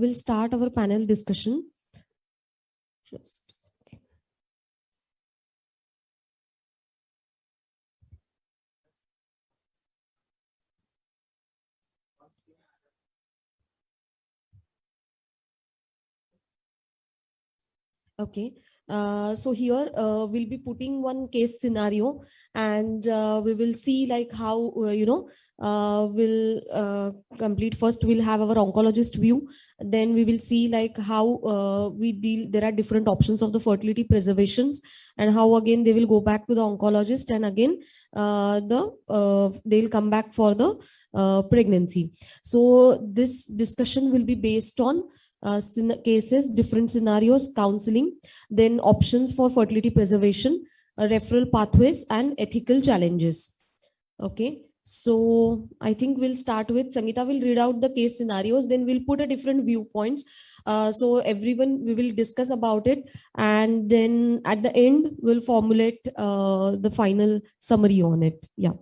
will start our panel discussion. Just okay. Okay, so here we'll be putting one case scenario, and we will see like how we'll complete. First, we'll have our oncologist view. Then we will see like how we deal. There are different options of the fertility preservations, and how again they will go back to the oncologist, and again they'll come back for the pregnancy. So this discussion will be based on cases, different scenarios, counseling, then options for fertility preservation, referral pathways, and ethical challenges. Okay, so I think we'll start with Sangeeta will read out the case scenarios, then we'll put a different viewpoints. So everyone, we will discuss about it, and then at the end we'll formulate the final summary on it. Yeah.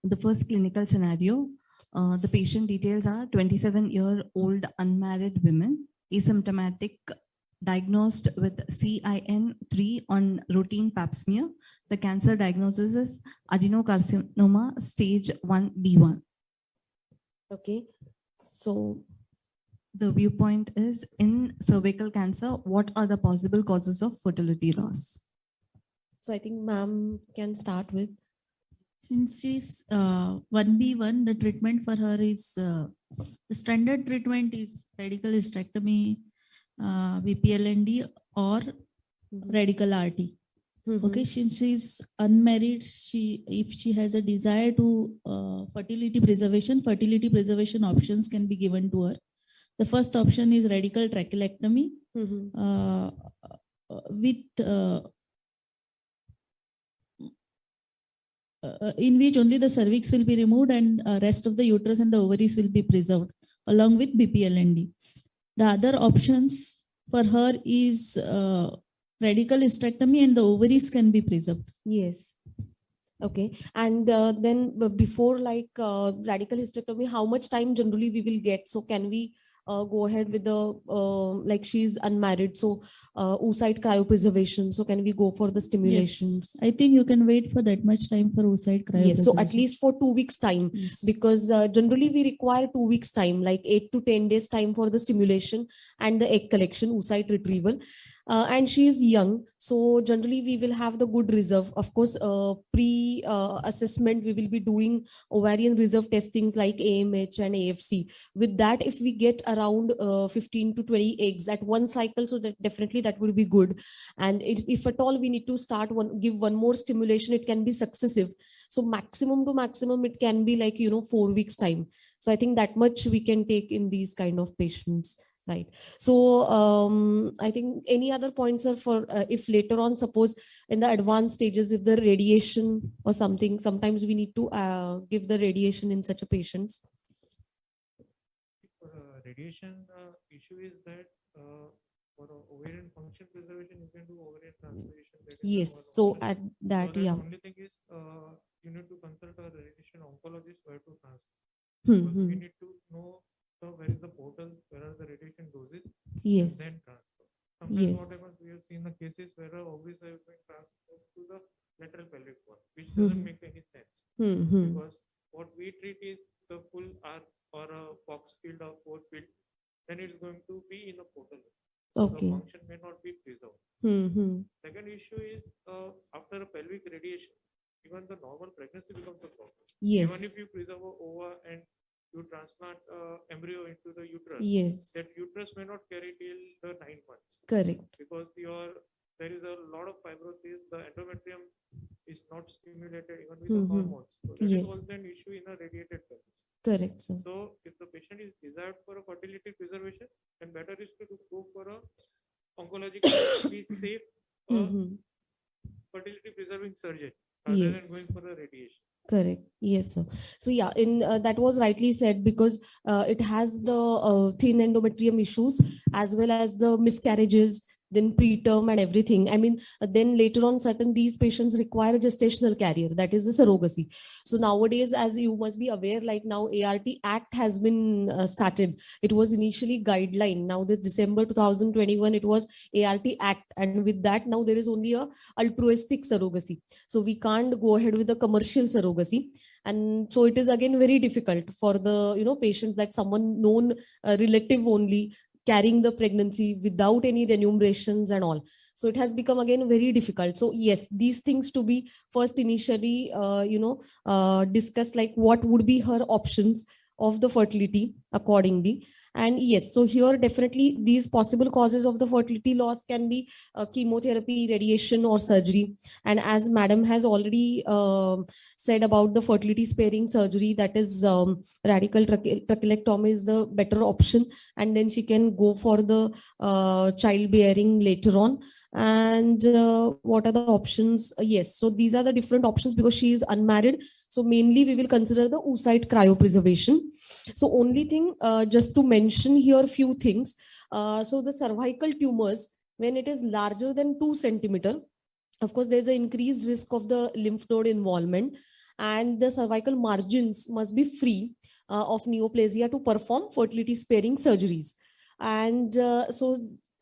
The first clinical scenario. The patient details are 27-year-old unmarried women, asymptomatic, diagnosed with CIN3 on routine pap smear. The cancer diagnosis is adenocarcinoma stage 1B1. Okay, so the viewpoint is in cervical cancer, what are the possible causes of fertility loss? So I think ma'am can start with. Since she's 1B1, the treatment for her is the standard treatment is radical hysterectomy, VPLND, or radical RT. Okay, since she's unmarried, if she has a desire to fertility preservation options can be given to her. The first option is radical trachelectomy with in which only the cervix will be removed and rest of the uterus and the ovaries will be preserved along with BPLND. The other options for her is radical hysterectomy and the ovaries can be preserved. Yes. Okay. And then before like radical hysterectomy, how much time generally we will get? So can we go ahead with the like she's unmarried, so oocyte cryopreservation, so can we go for the stimulations? Yes, I think you can wait for that much time for oocyte cryopreservation. Yes, so at least for 2 weeks time. Yes. Because generally we require 2 weeks time, like 8 to 10 days time for the stimulation and the egg collection, oocyte retrieval. And she is young, so generally we will have the good reserve. Of course, pre-assessment we will be doing ovarian reserve testings like AMH and AFC. With that, if we get around 15 to 20 eggs at one cycle, so that definitely that will be good. And if at all we need to give one more stimulation, it can be successive. So maximum to maximum, it can be like 4 weeks time. So I think that much we can take in these kind of patients. Right. So I think any other points are for if later on, suppose in the advanced stages, if the radiation or something, sometimes we need to give the radiation in such a patients. Radiation issue is that for ovarian function preservation, you can do ovarian transplantation. Yes. So at that, so yeah. The only thing is you need to consult a radiation oncologist where to transfer. We need to know. So where is the portal, where are the radiation doses, yes, and then transfer. Sometimes what happens, we have seen the cases where ovaries have been transferred to the lateral pelvic wall, which doesn't make any sense. Because what we treat is the full arc or a box field or force field, then it's going to be in a portal. Okay. The function may not be preserved. Second issue is after a pelvic radiation, even the normal pregnancy becomes a problem. Yes. Even if you preserve a ova and you transplant embryo into the uterus, yes, that uterus may not carry till the 9 months. Correct. Because there is a lot of fibrosis, the endometrium is not stimulated even with the hormones. So that is also an issue in a radiated pelvis. Correct, sir. So if the patient is desired for a fertility preservation, then better is to go for a oncologically safe fertility preserving surgery rather than going for a radiation. Correct. Yes, sir. So yeah, in that was rightly said, because it has the thin endometrium issues as well as the miscarriages, then preterm and everything. I mean, then later on, certain these patients require a gestational carrier, that is the surrogacy. So nowadays, as you must be aware, like now ART Act has been started. It was initially guideline. Now this December 2021, it was ART Act, and with that now there is only a altruistic surrogacy. So we can't go ahead with the commercial surrogacy. And so it is again very difficult for the patients that someone known relative only carrying the pregnancy without any remunerations and all. So it has become again very difficult. So yes, these things to be first initially discussed, like what would be her options of the fertility accordingly. And yes, so here definitely these possible causes of the fertility loss can be chemotherapy, radiation, or surgery. And as madam has already said about the fertility sparing surgery, that is radical trachelectomy is the better option, and then she can go for the childbearing later on. And what are the options? Yes, so these are the different options because she is unmarried. So mainly we will consider the oocyte cryopreservation. So only thing, just to mention here few things. So the cervical tumors, when it is larger than 2 centimeter, of course there's an increased risk of the lymph node involvement, and the cervical margins must be free of neoplasia to perform fertility sparing surgeries. And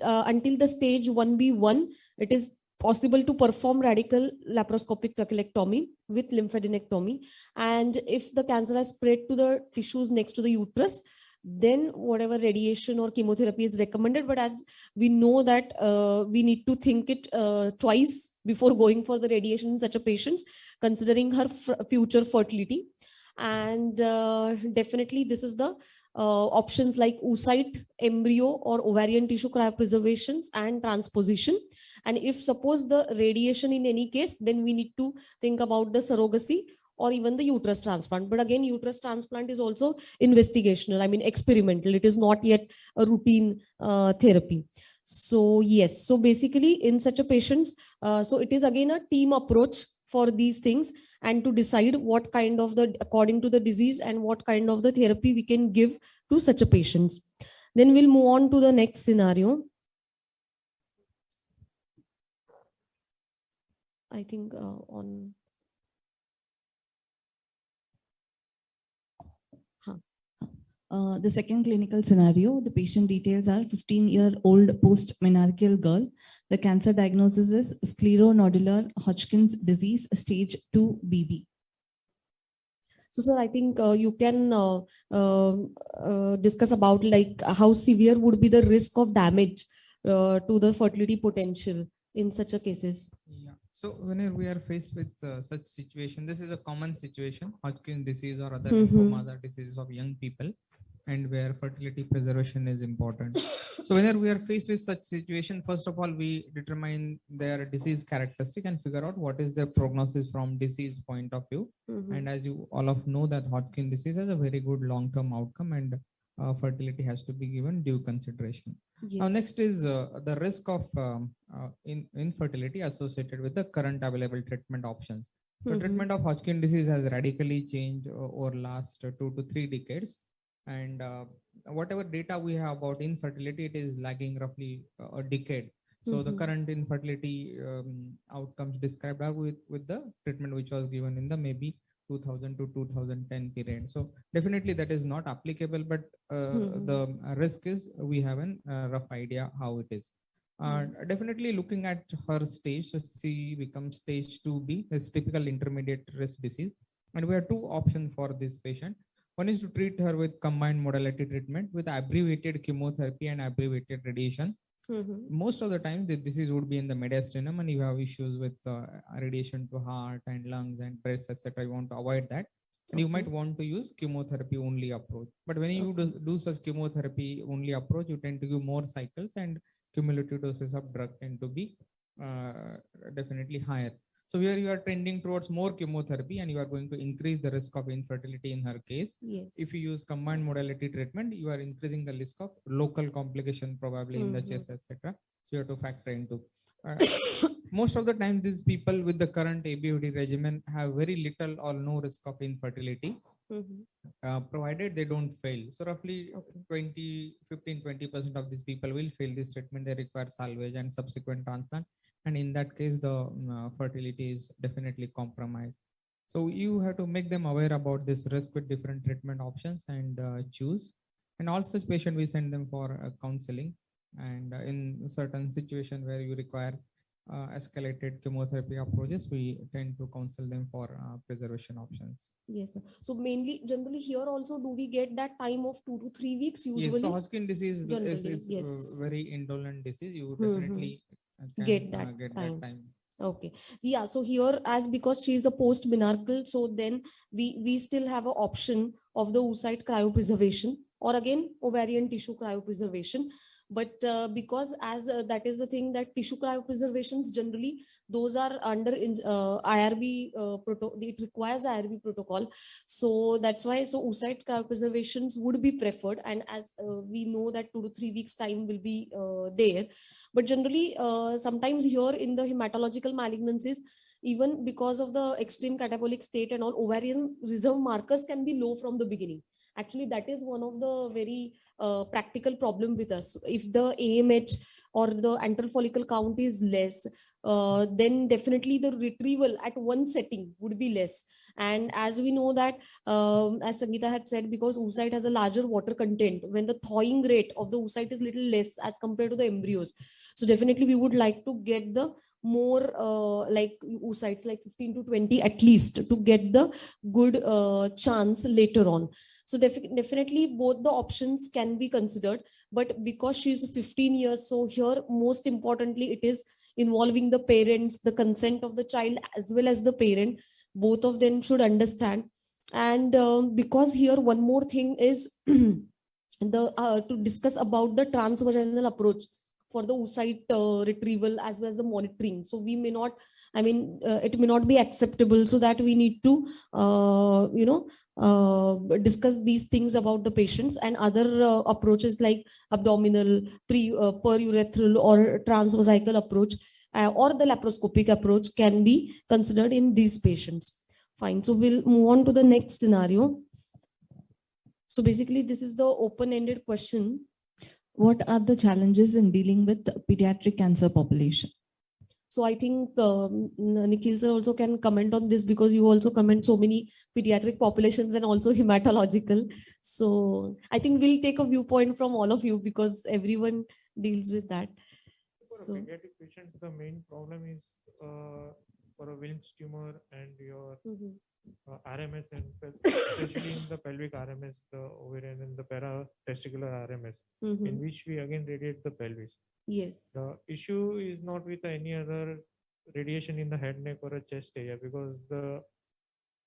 until the stage 1B1, it is possible to perform radical laparoscopic trachelectomy with lymphadenectomy. And if the cancer has spread to the tissues next to the uterus, then whatever radiation or chemotherapy is recommended. But as we know that we need to think it twice before going for the radiation in such a patient, considering her future fertility. And definitely this is the options like oocyte, embryo, or ovarian tissue cryopreservations and transposition. And if suppose the radiation in any case, then we need to think about the surrogacy or even the uterus transplant. But again, uterus transplant is also investigational, I mean experimental. It is not yet a routine therapy. So yes, so basically in such a patients, so it is again a team approach for these things, and to decide what kind of the, according to the disease, and what kind of the therapy we can give to such a patients. Then we'll move on to the next scenario. I think on. The second clinical scenario, the patient details are 15-year-old post-menarcheal girl. The cancer diagnosis is scleronodular Hodgkin's disease, stage 2 BB. So, sir, I think you can discuss about like how severe would be the risk of damage to the fertility potential in such a cases. Yeah. So whenever we are faced with such situation, this is a common situation. Hodgkin's disease or other lymphomas are diseases of young people, and where fertility preservation is important. So whenever we are faced with such situation, first of all, we determine their disease characteristic and figure out what is their prognosis from disease point of view. And as you all of know that Hodgkin disease has a very good long-term outcome, and fertility has to be given due consideration. Yes. Now next is the risk of infertility associated with the current available treatment options. The treatment of Hodgkin disease has radically changed over last 2 to 3 decades. And whatever data we have about infertility, it is lagging roughly a decade. So the current infertility outcomes described are with the treatment which was given in the maybe 2000 to 2010 period. So definitely that is not applicable, but the risk is we have a rough idea how it is. Definitely looking at her stage, so she becomes stage 2B, is typical intermediate risk disease. And we have 2 options for this patient. One is to treat her with combined modality treatment with abbreviated chemotherapy and abbreviated radiation. Most of the time the disease would be in the mediastinum, and you have issues with radiation to heart and lungs and breast, etc. You want to avoid that. And you might want to use chemotherapy only approach. But when you do such chemotherapy only approach, you tend to give more cycles, and cumulative doses of drug tend to be definitely higher. So here you are trending towards more chemotherapy, and you are going to increase the risk of infertility in her case. Yes. If you use combined modality treatment, you are increasing the risk of local complication probably in the chest, etc. So you have to factor into. Most of the time, these people with the current ABOD regimen have very little or no risk of infertility. provided they don't fail. So roughly Okay. 15-20% of these people will fail this treatment. They require salvage and subsequent transplant. And in that case, the fertility is definitely compromised. So you have to make them aware about this risk with different treatment options and choose. And all such patient, we send them for counseling. And in certain situation where you require escalated chemotherapy approaches, we tend to counsel them for preservation options. Yes, sir. So mainly, generally here also, do we get that time of 2 to 3 weeks usually? Yes, so Hodgkin disease Generally, is yes. very indolent disease. You Mhm. definitely can Get that get time. that time. Okay. Yeah. So here, as because she is a post-menarchal, so then we still have an option of the oocyte cryopreservation or again ovarian tissue cryopreservation. But because as that is the thing that tissue cryopreservations generally those are under IRB protocol. It requires IRB protocol, so that's why so oocyte cryopreservations would be preferred. And as we know that 2 to 3 weeks time will be there. But generally, sometimes here in the hematological malignancies, even because of the extreme catabolic state and all, ovarian reserve markers can be low from the beginning. Actually, that is one of the very practical problem with us. If the AMH or the antral follicle count is less, then definitely the retrieval at one setting would be less. And as we know that, as Sangeeta had said, because oocyte has a larger water content, when the thawing rate of the oocyte is little less as compared to the embryos, so definitely we would like to get the more like oocytes like 15 to 20 at least to get the good chance later on. So definitely both the options can be considered, but because she's 15 years, so here most importantly it is involving the parents, the consent of the child as well as the parent. Both of them should understand. And because here one more thing is the to discuss about the transvaginal approach for the oocyte retrieval as well as the monitoring. So we may not, I mean, it may not be acceptable, so that we need to, discuss these things about the patients. And other approaches like abdominal, perurethral or transvaginal approach or the laparoscopic approach can be considered in these patients. Fine. So we'll move on to the next scenario. So basically, this is the open-ended question. What are the challenges in dealing with pediatric cancer population? So I think Nikhil sir also can comment on this, because you also comment so many pediatric populations and also hematological. So I think we'll take a viewpoint from all of you, because everyone deals with that. For pediatric patients, the main problem is for a Wilms tumor and your RMS, and especially in the pelvic RMS, the ovarian and the paratesticular RMS, in which we again radiate the pelvis. Yes. The issue is not with any other radiation in the head, neck, or a chest area, because the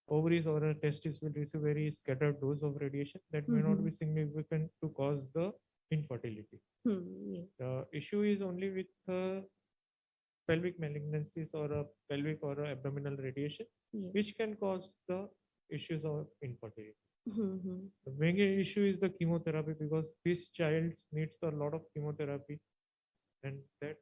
ovaries or a testis will receive very scattered dose of radiation that may not be significant to cause the infertility. Yes. The issue is only with the pelvic malignancies or a pelvic or a abdominal radiation, Yes. which can cause the issues of infertility. Mhm. The main issue is the chemotherapy, because this child needs a lot of chemotherapy, and that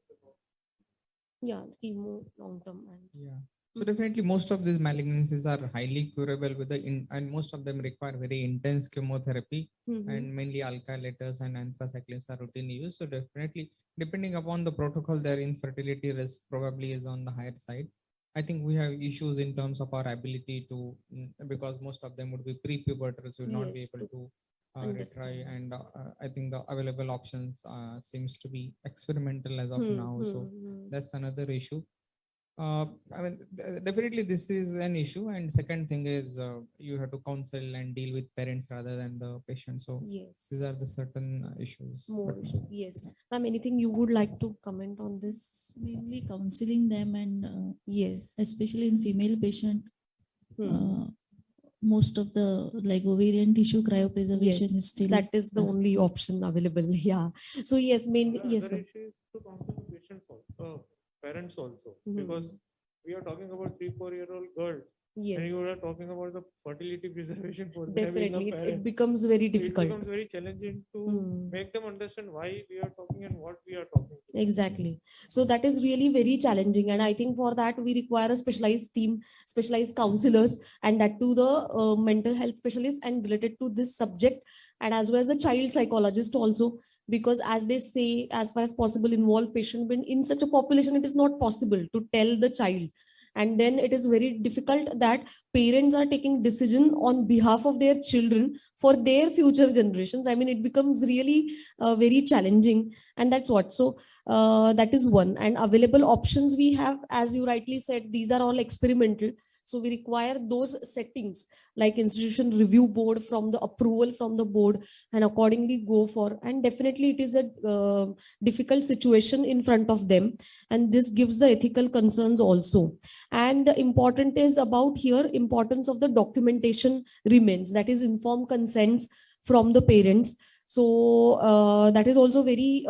Yeah, chemo long term. Yeah. So definitely most of these malignancies are highly curable with and most of them require very intense chemotherapy, and mainly alkylators and anthracyclines are routine use. So definitely, depending upon the protocol, their infertility risk probably is on the higher side. I think we have issues in terms of our ability to, because most of them would be pre-pubertal, so we'll not be Yes, able to retry. understand. And I think the available options seems to be experimental as of now. So that's another issue. I mean, definitely this is an issue. And second thing is you have to counsel and deal with parents rather than the patient. So yes, these are the certain issues. more issues. Yes, ma'am. Anything you would like to comment on this? Mainly counseling them, and Yes. especially in female patient, most of the like ovarian tissue cryopreservation Yes, is still that is the only option available. Yeah. So yes, mainly the yes, other sir. issue is to counsel the patients also, parents also, because we are talking about 3-4-year-old girl Yes. And you are talking about the fertility preservation for them being a Definitely, it parent. becomes very It difficult. becomes very challenging to Hmm. make them understand why we are talking and what we are talking. Exactly. So that is really very challenging. And I think for that, we require a specialized team, specialized counselors, and that to the mental health specialists and related to this subject, and as well as the child psychologist also. Because as they say, as far as possible, involve patient. When in such a population, it is not possible to tell the child. And then it is very difficult that parents are taking decision on behalf of their children for their future generations. I mean, it becomes really very challenging. And that's what. So that is one. And available options we have, as you rightly said, these are all experimental. So we require those settings like institution review board from the approval from the board, and accordingly go for. And definitely it is a difficult situation in front of them, and this gives the ethical concerns also. And important is about here, importance of the documentation remains, that is informed consents from the parents. So that is also very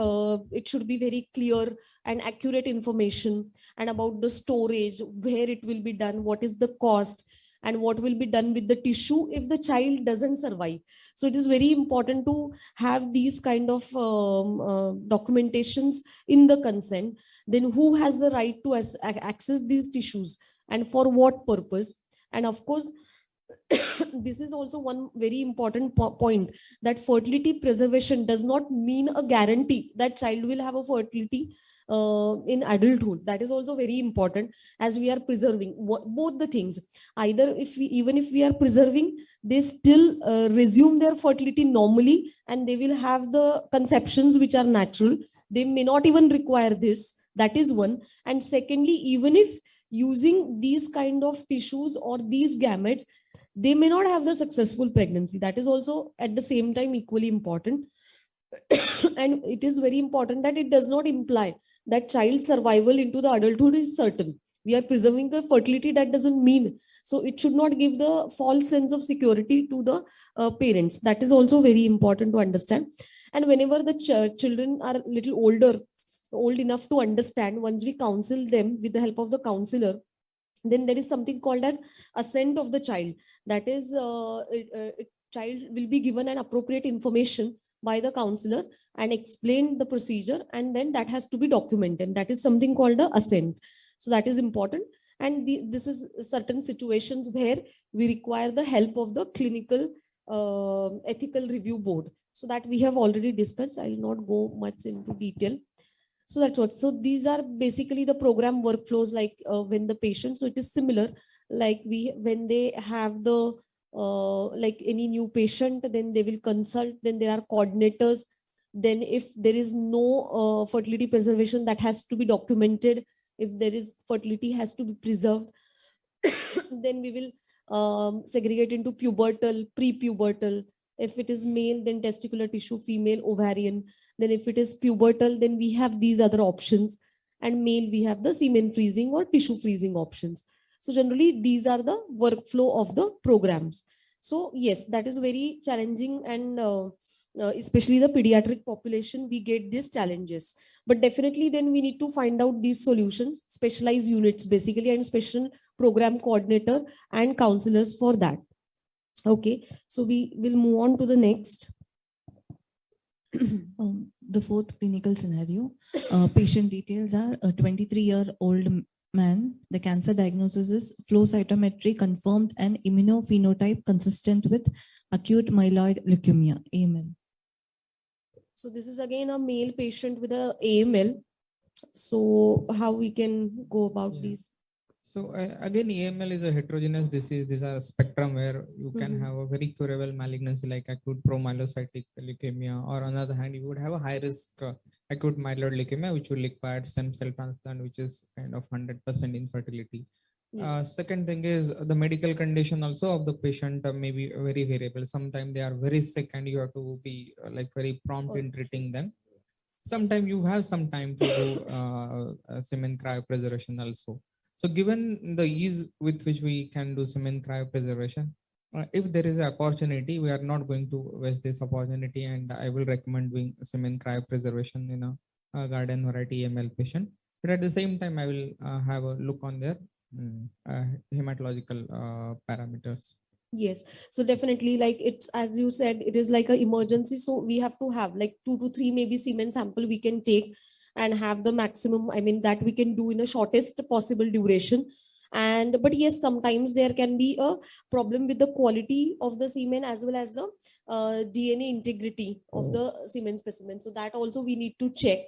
it should be very clear and accurate information, and about the storage, where it will be done, what is the cost, and what will be done with the tissue if the child doesn't survive. So it is very important to have these kind of documentations in the consent. Then who has the right to access these tissues, and for what purpose? And of course, this is also one very important point, that fertility preservation does not mean a guarantee that child will have a fertility in adulthood. That is also very important, as we are preserving both the things. Either if we, even if we are preserving, they still resume their fertility normally, and they will have the conceptions which are natural. They may not even require this. That is one. And secondly, even if using these kind of tissues or these gametes, they may not have the successful pregnancy. That is also at the same time equally important. And it is very important that it does not imply that child survival into the adulthood is certain. We are preserving the fertility, that doesn't mean. So it should not give the false sense of security to the parents. That is also very important to understand. And whenever the children are little old enough to understand, once we counsel them with the help of the counselor, then there is something called as assent of the child. That is child will be given an appropriate information by the counselor and explain the procedure, and then that has to be documented. That is something called the assent. So that is important. And this is certain situations where we require the help of the clinical ethical review board. So that we have already discussed. I will not go much into detail. So that's what. So these are basically the program workflows, like when the patient, so it is similar, like when they have the like any new patient, then they will consult, then there are coordinators. Then if there is no fertility preservation, that has to be documented. If there is fertility has to be preserved, then we will segregate into pubertal, pre-pubertal. If it is male, then testicular tissue, female, ovarian. Then if it is pubertal, then we have these other options. And male, we have the semen freezing or tissue freezing options. So generally, these are the workflow of the programs. So yes, that is very challenging, and especially the pediatric population, we get these challenges. But definitely then we need to find out these solutions, specialized units basically, and special program coordinator and counselors for that. Okay, so we will move on to the next. The fourth clinical scenario, patient details are a 23-year-old man. The cancer diagnosis is flow cytometry confirmed and immunophenotype consistent with acute myeloid leukemia, AML. So this is again a male patient with a AML. So how we can go about these? So again, AML is a heterogeneous disease. These are a spectrum where you can have a very curable malignancy like acute promyelocytic leukemia, or on the other hand, you would have a high risk acute myeloid leukemia, which will require stem cell transplant, which is kind of 100% infertility. Second thing is the medical condition also of the patient may be very variable. Sometimes they are very sick and you have to be like very prompt in treating them. Sometimes you have some time to do semen cryopreservation also. So given the ease with which we can do semen cryopreservation, if there is an opportunity, we are not going to waste this opportunity, and I will recommend doing semen cryopreservation in a garden variety AML patient. But at the same time, I will have a look on their hematological parameters. Yes, so definitely, like it's as you said, it is like an emergency. So we have to have like 2 to 3 maybe semen sample we can take and have the maximum. I mean that we can do in a shortest possible duration. And but yes, sometimes there can be a problem with the quality of the semen as well as the DNA integrity of the semen specimen. So that also we need to check.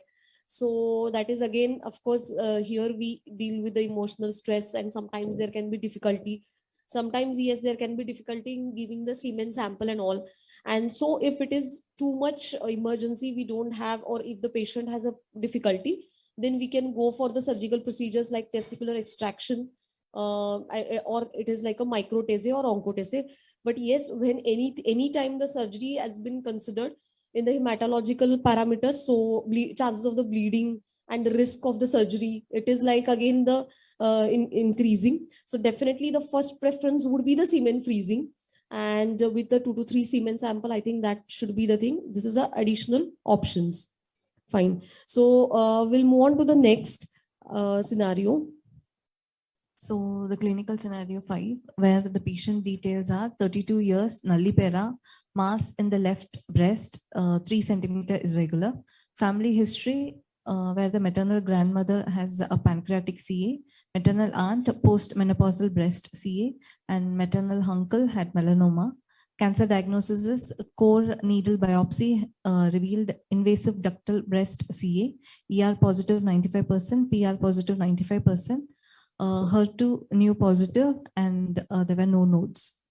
So that is again, of course, here we deal with the emotional stress, and sometimes there can be difficulty. Sometimes yes, there can be difficulty in giving the semen sample and all. And so if it is too much emergency, we don't have, or if the patient has a difficulty, then we can go for the surgical procedures like testicular extraction, or it is like a microtese or oncotese. But yes, when any time the surgery has been considered in the hematological parameters, so chances of the bleeding and the risk of the surgery, it is like again the increasing. So definitely the first preference would be the semen freezing, and with the 2 to 3 semen sample, I think that should be the thing. This is the additional options. Fine. So we'll move on to the next scenario. So the clinical scenario 5, where the patient details are 32 years, nullipera, mass in the left breast, 3 centimeter irregular, family history, where the maternal grandmother has a pancreatic CA, maternal aunt post-menopausal breast CA, and maternal uncle had melanoma. Cancer diagnosis is core needle biopsy revealed invasive ductal breast CA, ER positive 95%, PR positive 95%, HER2 new positive, and there were no nodes.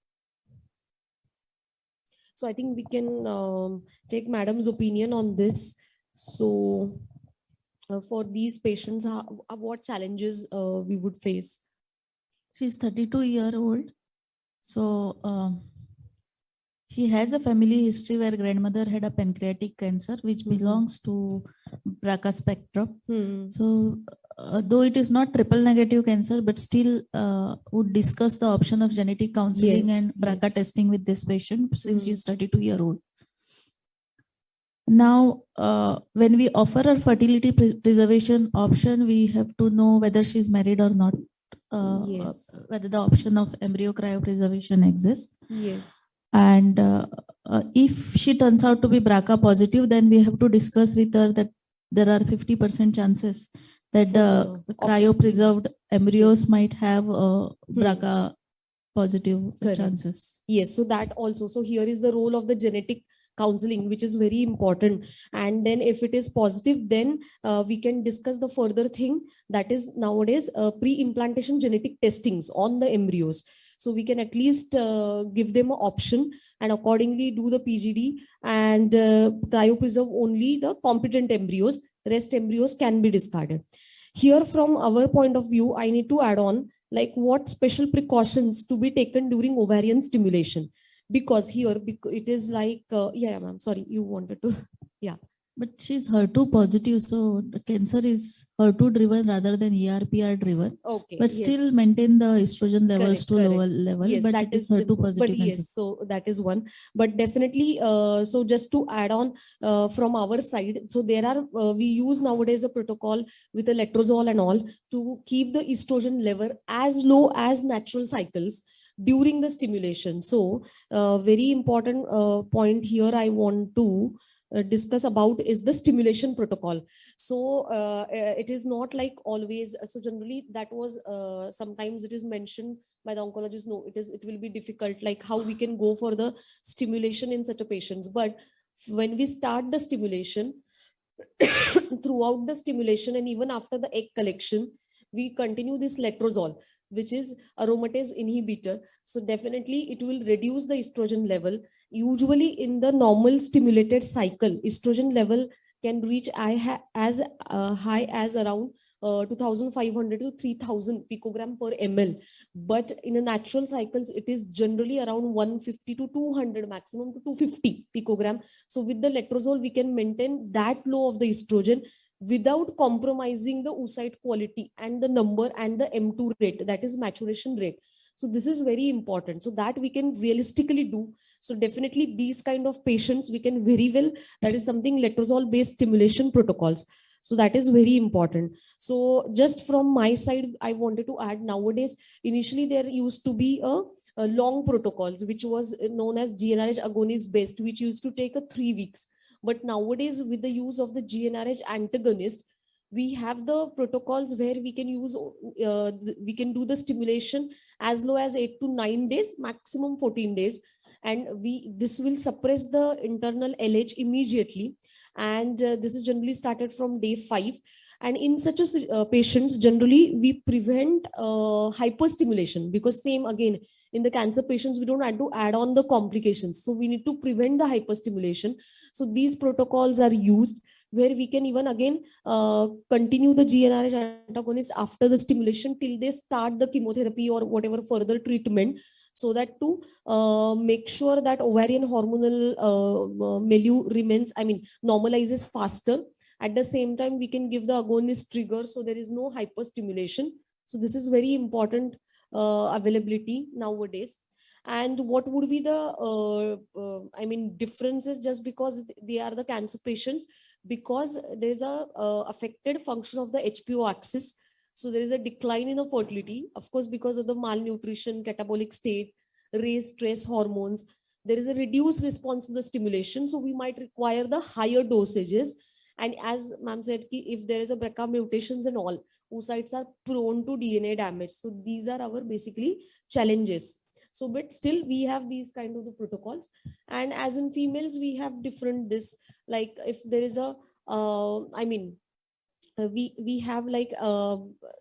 So I think we can take madam's opinion on this. So for these patients, what challenges we would face? She's 32-year-old. So she has a family history where grandmother had a pancreatic cancer, which belongs to BRCA spectrum. So though it is not triple negative cancer, but still would discuss the option of genetic counseling and BRCA testing with this patient since she's 32-year-old. Now, when we offer her fertility preservation option, we have to know whether she's married or not, whether the option of embryo cryopreservation exists. Yes. And if she turns out to be BRCA positive, then we have to discuss with her that there are 50% chances that the cryopreserved embryos might have BRCA positive chances. Yes, so that also. So here is the role of the genetic counseling, which is very important. And then if it is positive, then we can discuss the further thing, that is nowadays pre-implantation genetic testings on the embryos. So we can at least give them an option and accordingly do the PGD and cryopreserve only the competent embryos. Rest embryos can be discarded. Here, from our point of view, I need to add on like what special precautions to be taken during ovarian stimulation, because here it is like yeah, ma'am, sorry, you wanted to yeah. But she's HER2 positive, so the cancer is HER2 driven rather than ERPR driven. Okay. But still maintain the estrogen levels to lower level. Yes, but that it is is HER2 positive. But cancer. yes, so that is one. But definitely, so just to add on from our side, so there are we use nowadays a protocol with a letrozole and all to keep the estrogen level as low as natural cycles during the stimulation. So very important point here I want to discuss about is the stimulation protocol. So it is not like always, so generally that was sometimes it is mentioned by the oncologist, no, it will be difficult, like how we can go for the stimulation in such a patients. But when we start the stimulation, throughout the stimulation and even after the egg collection, we continue this letrozole, which is aromatase inhibitor. So definitely it will reduce the estrogen level. Usually in the normal stimulated cycle, estrogen level can reach as high as around 2500 to 3000 picogram per ml. But in a natural cycles, it is generally around 150 to 200, maximum to 250 picogram. So with the letrozole, we can maintain that low of the estrogen without compromising the oocyte quality and the number and the M2 rate, that is maturation rate. So this is very important. So that we can realistically do. So definitely these kind of patients we can very well, that is something letrozole based stimulation protocols. So that is very important. So just from my side, I wanted to add, nowadays, initially there used to be a long protocols, which was known as GnRH agonist based, which used to take 3 weeks. But nowadays, with the use of the GnRH antagonist, we have the protocols where we can use, we can do the stimulation as low as 8 to 9 days, maximum 14 days. And this will suppress the internal LH immediately. And this is generally started from day 5. And in such a patients, generally we prevent hyperstimulation, because same again, in the cancer patients, we don't have to add on the complications. So we need to prevent the hyperstimulation. So these protocols are used, where we can even again continue the GnRH antagonist after the stimulation till they start the chemotherapy or whatever further treatment, so that to make sure that ovarian hormonal milieu remains, normalizes faster. At the same time, we can give the agonist trigger, so there is no hyperstimulation. So this is very important availability nowadays. And what would be the differences, just because they are the cancer patients, because there's a affected function of the HPO axis. So there is a decline in the fertility, of course, because of the malnutrition, catabolic state, raised stress hormones. There is a reduced response to the stimulation. So we might require the higher dosages. And as ma'am said, if there is a BRCA mutations and all, oocytes are prone to DNA damage. So these are our basically challenges. So, but still we have these kind of the protocols. And as in females, we have different this, like if there is a, we have like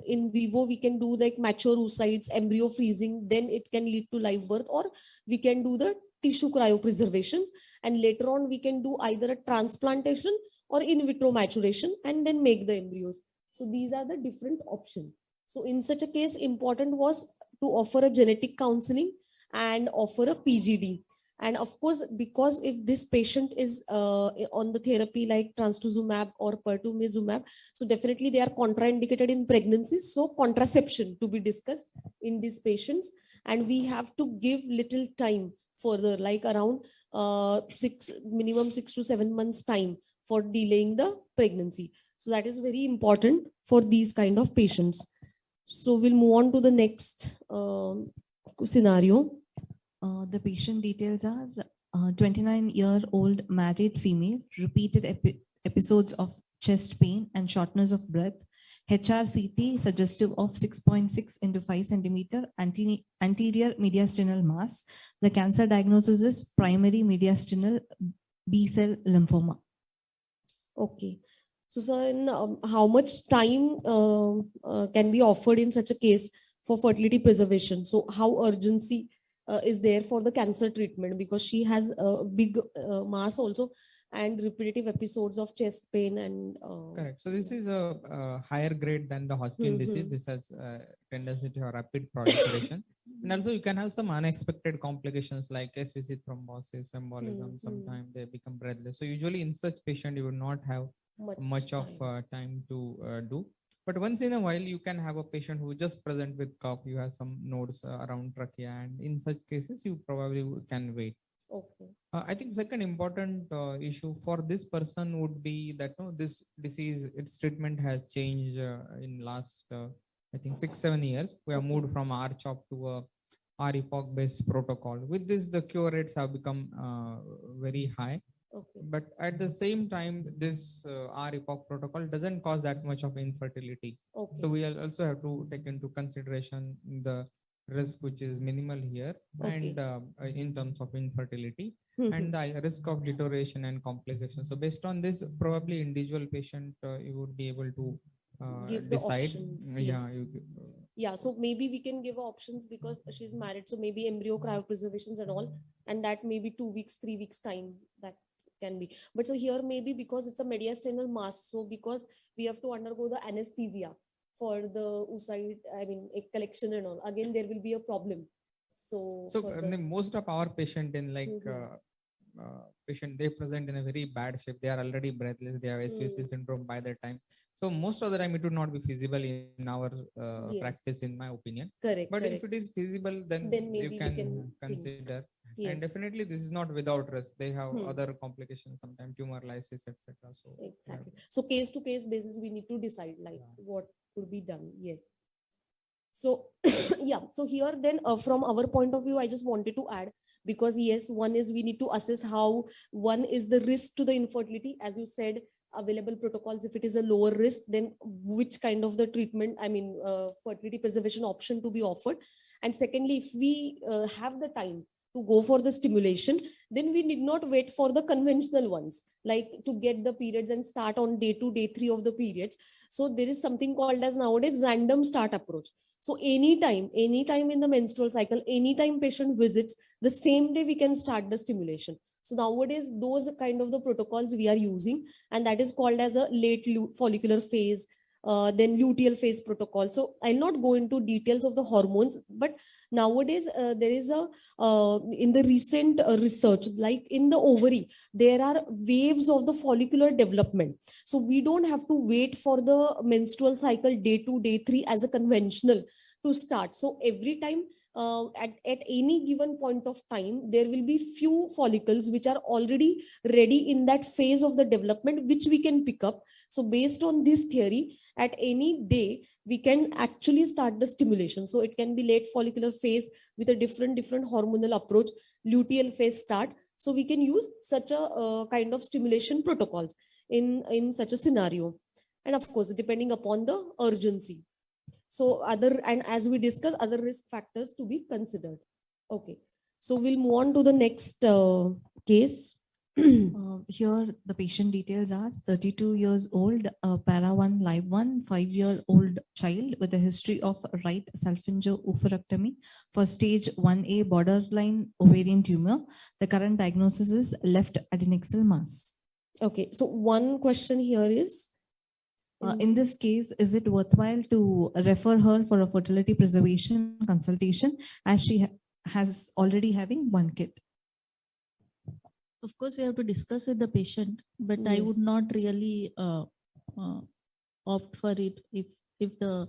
in vivo, we can do like mature oocytes, embryo freezing, then it can lead to live birth, or we can do the tissue cryopreservations. And later on, we can do either a transplantation or in vitro maturation and then make the embryos. So these are the different options. So in such a case, important was to offer a genetic counseling and offer a PGD. And of course, because if this patient is on the therapy like trastuzumab or pertuzumab, so definitely they are contraindicated in pregnancies. So contraception to be discussed in these patients. And we have to give little time further, like around minimum 6 to 7 months time for delaying the pregnancy. So that is very important for these kind of patients. So we'll move on to the next scenario. The patient details are 29-year-old married female, repeated episodes of chest pain and shortness of breath, HRCT suggestive of 6.6 into 5 centimeter anterior mediastinal mass. The cancer diagnosis is primary mediastinal B-cell lymphoma. Okay. So, sir, in how much time can be offered in such a case for fertility preservation? So how urgency is there for the cancer treatment, because she has a big mass also and repetitive episodes of chest pain and correct. So this is a higher grade than the Hodgkin disease. This has tendency to have rapid proliferation. And also you can have some unexpected complications like SVC thrombosis, embolism. Sometimes they become breathless. So usually in such patient, you will not have much of time to do. But once in a while, you can have a patient who just present with cough. You have some nodes around trachea, and in such cases, you probably can wait. Okay. I think second important issue for this person would be that this disease, its treatment has changed in last I think 6-7 years. We have moved from R-CHOP to a R-epoch based protocol. With this, the cure rates have become very high. Okay. But at the same time, this R-epoch protocol doesn't cause that much of infertility. Okay. So we also have to take into consideration the risk which is minimal here, and in terms of infertility and the risk of deterioration and complications. So based on this, probably individual patient you would be able to give decide. the options. Yeah, yeah, so maybe we can give options because she's married, so maybe embryo cryopreservations and all, and that maybe 2 weeks, 3 weeks time that can be. But so here maybe because it's a mediastinal mass, so because we have to undergo the anesthesia for the oocyte, egg collection and all, again there will be a problem. So most of our patient in like patient, they present in a very bad shape. They are already breathless. They have SVC syndrome by the time. So most of the time it would not be feasible in our practice, in my opinion. Correct. But if it is feasible, then maybe you can consider. And Yes. definitely this is not without risk. They have Hmm. other complications, sometimes tumor lysis, etc. So Exactly. So case to case basis, we need to decide like Yeah. what could be done. Yes. So yeah. So here then from our point of view, I just wanted to add, because yes, one is we need to assess how one is the risk to the infertility, as you said, available protocols. If it is a lower risk, then which kind of the treatment, I mean, fertility preservation option to be offered. And secondly, if we have the time to go for the stimulation, then we need not wait for the conventional ones, like to get the periods and start on day 2, day 3 of the periods. So there is something called as nowadays random start approach. So anytime in the menstrual cycle, anytime patient visits, the same day we can start the stimulation. So nowadays those kind of the protocols we are using, and that is called as a late follicular phase, then luteal phase protocol. So I'll not go into details of the hormones, but nowadays there is a in the recent research, like in the ovary, there are waves of the follicular development. So we don't have to wait for the menstrual cycle day 2, day 3 as a conventional to start. So every time at any given point of time, there will be few follicles which are already ready in that phase of the development, which we can pick up. So based on this theory, at any day we can actually start the stimulation. So it can be late follicular phase with a different hormonal approach, luteal phase start. So we can use such a kind of stimulation protocols in such a scenario, and of course depending upon the urgency. So and as we discuss, other risk factors to be considered. Okay, so we'll move on to the next case. Here, the patient details are 32 years old, para 1, live 1, 5-year-old child with a history of right salpingo-oophorectomy for stage 1A borderline ovarian tumor. The current diagnosis is left adnexal mass. Okay, so one question here is, in this case, is it worthwhile to refer her for a fertility preservation consultation, as she has already having one kid? Of course, we have to discuss with the patient, but I would Yes. not really opt for it if the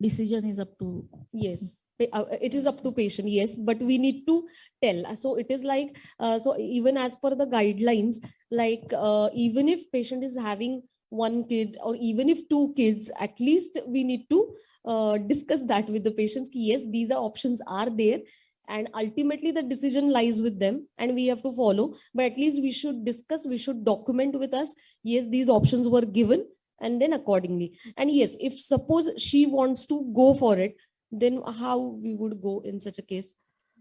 decision is up to. Yes, it is up to patient. Yes, but we need to tell. So it is like, so even as per the guidelines, like even if patient is having one kid or even if 2 kids, at least we need to discuss that with the patients. Yes, these are options are there, and ultimately the decision lies with them and we have to follow. But at least we should discuss, we should document with us, yes, these options were given, and then accordingly. And yes, if suppose she wants to go for it, then how we would go in such a case?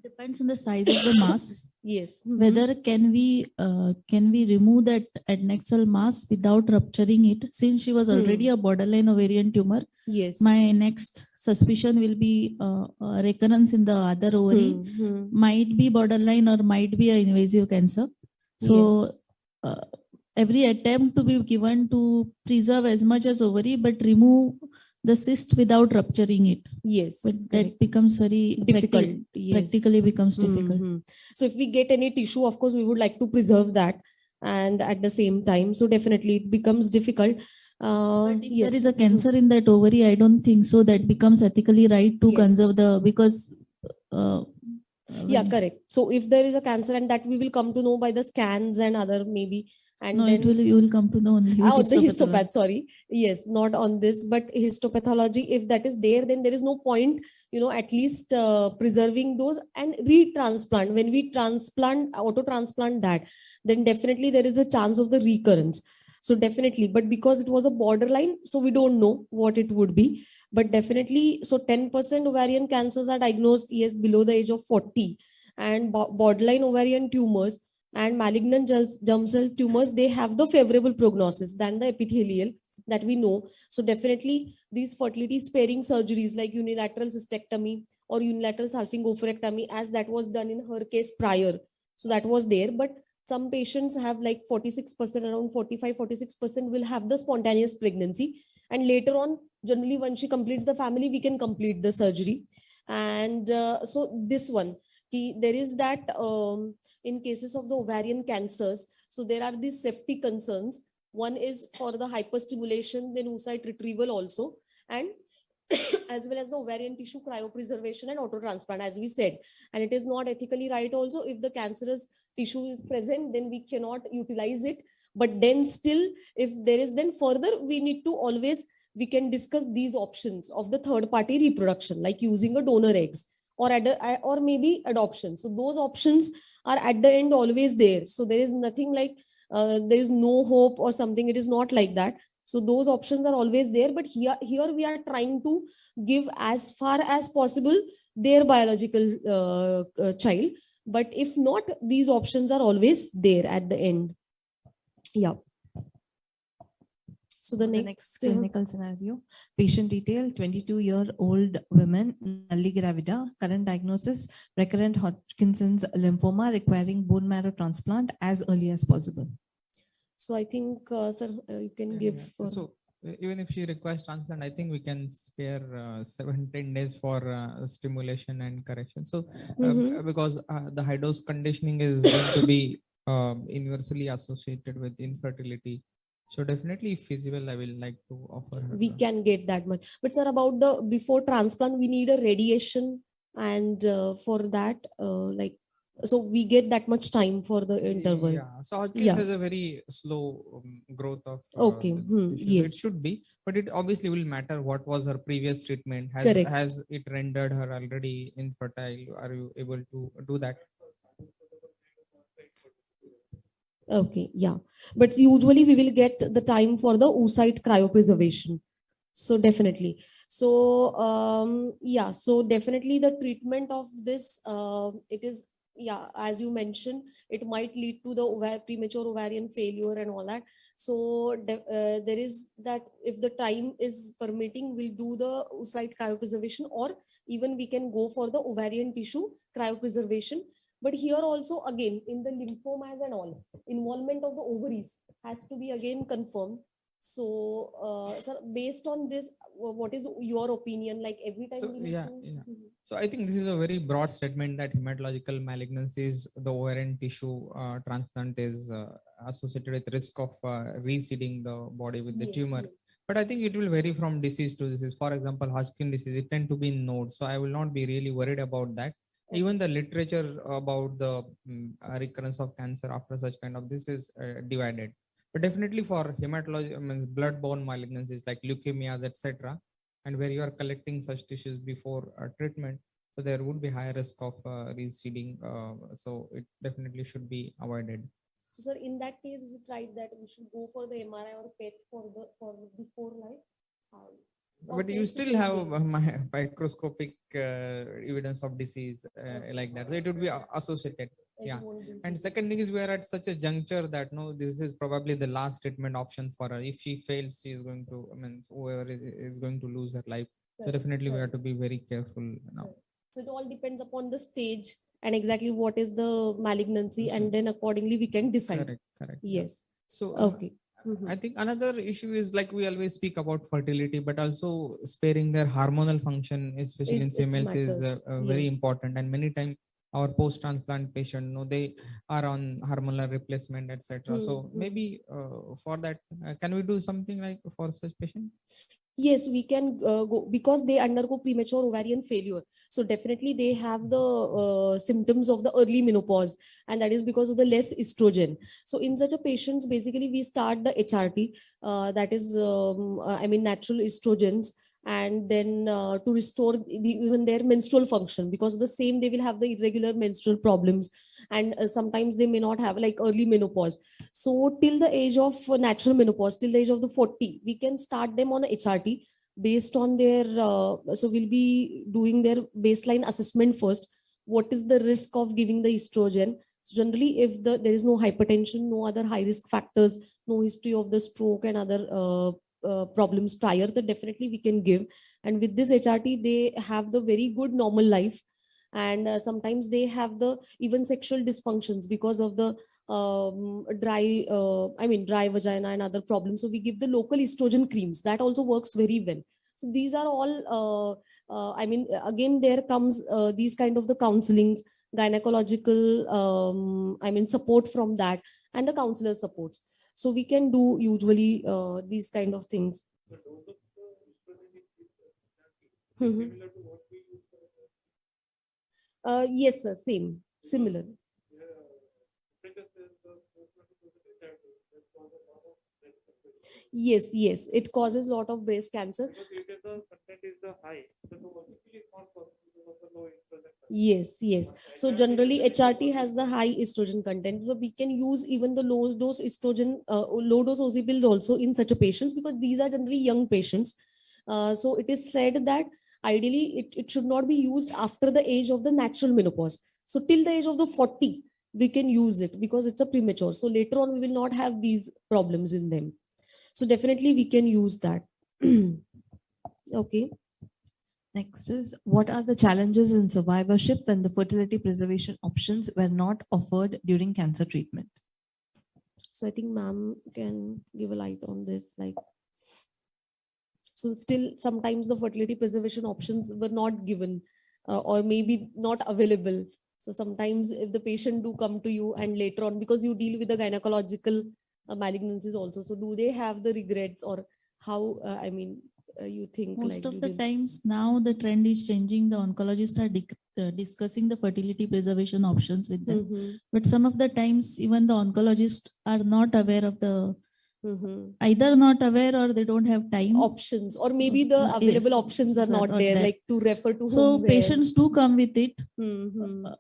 Depends on the size of the mass. Yes. Whether can we remove that adnexal mass without rupturing it? Since she was already a borderline ovarian tumor, Yes. my next suspicion will be recurrence in the other ovary. Might be borderline or might be an invasive cancer. So every attempt to be given to preserve as much as ovary, but remove the cyst without rupturing it. Yes. But that becomes very difficult. Practically becomes difficult. So if we get any tissue, of course, we would like to preserve that. And at the same time, so definitely it becomes difficult. But if there is a cancer in that ovary, I don't think so. That becomes ethically right to conserve the, because yeah, correct. So if there is a cancer, and that we will come to know by the scans and other maybe, and no, then you will come to know only with the histopath, sorry. Yes, not on this, but histopathology, if that is there, then there is no point, at least preserving those and retransplant. When we transplant, auto transplant that, then definitely there is a chance of the recurrence. So definitely, but because it was a borderline, so we don't know what it would be. But definitely, so 10% ovarian cancers are diagnosed, yes, below the age of 40, and borderline ovarian tumors and malignant germ cell tumors, they have the favorable prognosis than the epithelial that we know. So definitely these fertility sparing surgeries like unilateral cystectomy or unilateral salpingo-oophorectomy, as that was done in her case prior, so that was there. But some patients have like 46%, around 45-46% will have the spontaneous pregnancy, and later on, generally when she completes the family, we can complete the surgery. And so this one, there is that in cases of the ovarian cancers, so there are these safety concerns. One is for the hyperstimulation, then oocyte retrieval also, and as well as the ovarian tissue cryopreservation and autotransplant, as we said. And it is not ethically right also, if the cancerous tissue is present, then we cannot utilize it. But then still, if there is, then further we need to always, we can discuss these options of the third party reproduction, like using a donor eggs or maybe adoption. So those options are at the end always there. So there is nothing like there is no hope or something. It is not like that. So those options are always there. But here we are trying to give as far as possible their biological child. But if not, these options are always there at the end. Yeah. So the next clinical scenario, patient detail, 22-year-old woman, nulli gravida, current diagnosis, recurrent Hodgkin's lymphoma requiring bone marrow transplant as early as possible. So I think, sir, you can give. So even if she requires transplant, I think we can spare 7-10 days for stimulation and correction. So because the high dose conditioning is going to be universally associated with infertility. So definitely, if feasible, I will like to offer her. We can get that much. But sir, about the before transplant, we need a radiation, and for that, so we get that much time for the interval. Yeah. So Hodgkin's has a very slow growth of. Okay. Yes. It should be, but it obviously will matter what was her previous treatment. Has it rendered her already infertile? Are you able to do that? Okay, yeah. But usually we will get the time for the oocyte cryopreservation. So definitely. So yeah, so definitely the treatment of this, it is, yeah, as you mentioned, it might lead to the premature ovarian failure and all that. So there is that, if the time is permitting, we'll do the oocyte cryopreservation, or even we can go for the ovarian tissue cryopreservation. But here also, again, in the lymphomas and all, involvement of the ovaries has to be again confirmed. So, sir, based on this, what is your opinion? Like every time? So, yeah. So I think this is a very broad statement that hematological malignancies, the ovarian tissue transplant is associated with risk of reseeding the body with the tumor. But I think it will vary from disease to disease. For example, Hodgkin disease, it tend to be in nodes. So I will not be really worried about that. Even the literature about the recurrence of cancer after such kind of this is divided. But definitely for hematology, blood-borne malignancies like leukemias, etc., and where you are collecting such tissues before treatment, so there would be higher risk of reseeding. So it definitely should be avoided. So, sir, in that case, is it right that we should go for the MRI or PET for before life? But you still have microscopic evidence of disease like that. So it would be associated. Yeah. And second thing is, we are at such a juncture that no, this is probably the last treatment option for her. If she fails, she is going to, whoever is going to lose her life. So definitely we have to be very careful now. So it all depends upon the stage and exactly what is the malignancy, and then accordingly we can decide. Correct. Yes. So okay. I think another issue is, like, we always speak about fertility, but also sparing their hormonal function, especially in females, is very important. And many times our post-transplant patient, they are on hormonal replacement, etc. So maybe for that, can we do something like for such patient? Yes, we can go, because they undergo premature ovarian failure. So definitely they have the symptoms of the early menopause, and that is because of the less estrogen. So in such a patients, basically we start the HRT, that is, natural estrogens, and then to restore even their menstrual function, because of the same they will have the irregular menstrual problems, and sometimes they may not have like early menopause. So till the age of natural menopause, till the age of the 40, we can start them on a HRT based on their, so we'll be doing their baseline assessment first. What is the risk of giving the estrogen? So generally, if there is no hypertension, no other high risk factors, no history of the stroke and other problems prior, then definitely we can give. And with this HRT, they have the very good normal life. And sometimes they have the even sexual dysfunctions because of the dry vagina and other problems. So we give the local estrogen creams. That also works very well. So these are all, again, there comes these kind of the counselings, gynecological, support from that, and the counselor supports. So we can do usually these kind of things. similar to what we use for Yes, sir, same, similar. Yes, yes, it causes lot of breast cancer. Because if the content is the high, then the OCP is not possible because of the low estrogen content. Yes, yes. So generally HRT has the high estrogen content. So we can use even the low dose estrogen, low dose OC pills also in such a patients, because these are generally young patients. So it is said that ideally it should not be used after the age of the natural menopause. So till the age of the 40, we can use it because it's a premature. So later on, we will not have these problems in them. So definitely we can use that. Okay. Next is, what are the challenges in survivorship when the fertility preservation options were not offered during cancer treatment? So I think ma'am can give a light on this. Like, so still sometimes the fertility preservation options were not given, or maybe not available. So sometimes if the patient do come to you and later on, because you deal with the gynecological malignancies also, so do they have the regrets, or how, you think Most like, of do the they- times now the trend is changing. The oncologists are discussing the fertility preservation options with them. Mhm, But some of the times even the oncologists are not aware of the, mhm. either not aware or they don't have time. Options, or maybe the Yes, available options are not there, like to refer to So whom, where. patients do come with it. Mhm.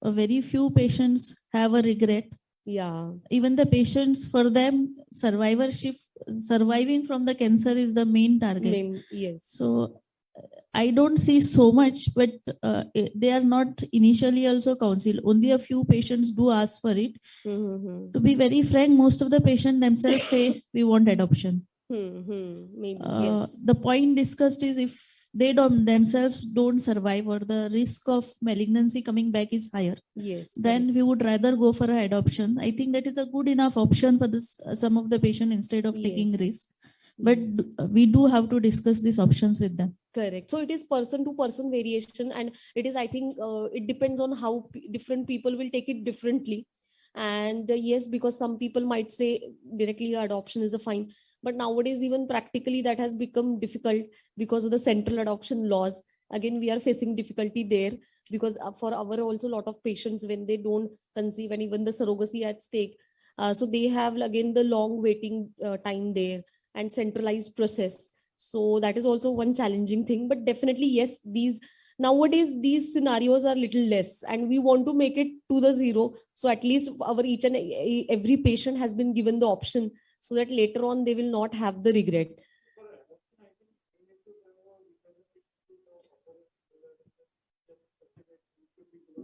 A very few patients have a regret. Yeah. Even the patients, for them, surviving from the cancer is the main target. Yes. So I don't see so much, but they are not initially also counseled. Only a few patients do ask for it. Mhm. To be very frank, most of the patients themselves say we want adoption. Maybe, yes. The point discussed is if they themselves don't survive, or the risk of malignancy coming back is higher, Yes. then we would rather go for an adoption. I think that is a good enough option for this some of the patient instead of taking Yes. risk. But Yes. we do have to discuss these options with them. Correct. So it is person to person variation, and it is, I think, it depends on how different people will take it differently. And yes, because some people might say directly adoption is a fine, but nowadays even practically that has become difficult because of the central adoption laws. Again, we are facing difficulty there, because for our also a lot of patients, when they don't conceive and even the surrogacy at stake, so they have again the long waiting time there and centralized process. So that is also one challenging thing. But definitely yes, these nowadays these scenarios are little less, and we want to make it to the zero. So at least our each and every patient has been given the option, so that later on they will not have the regret.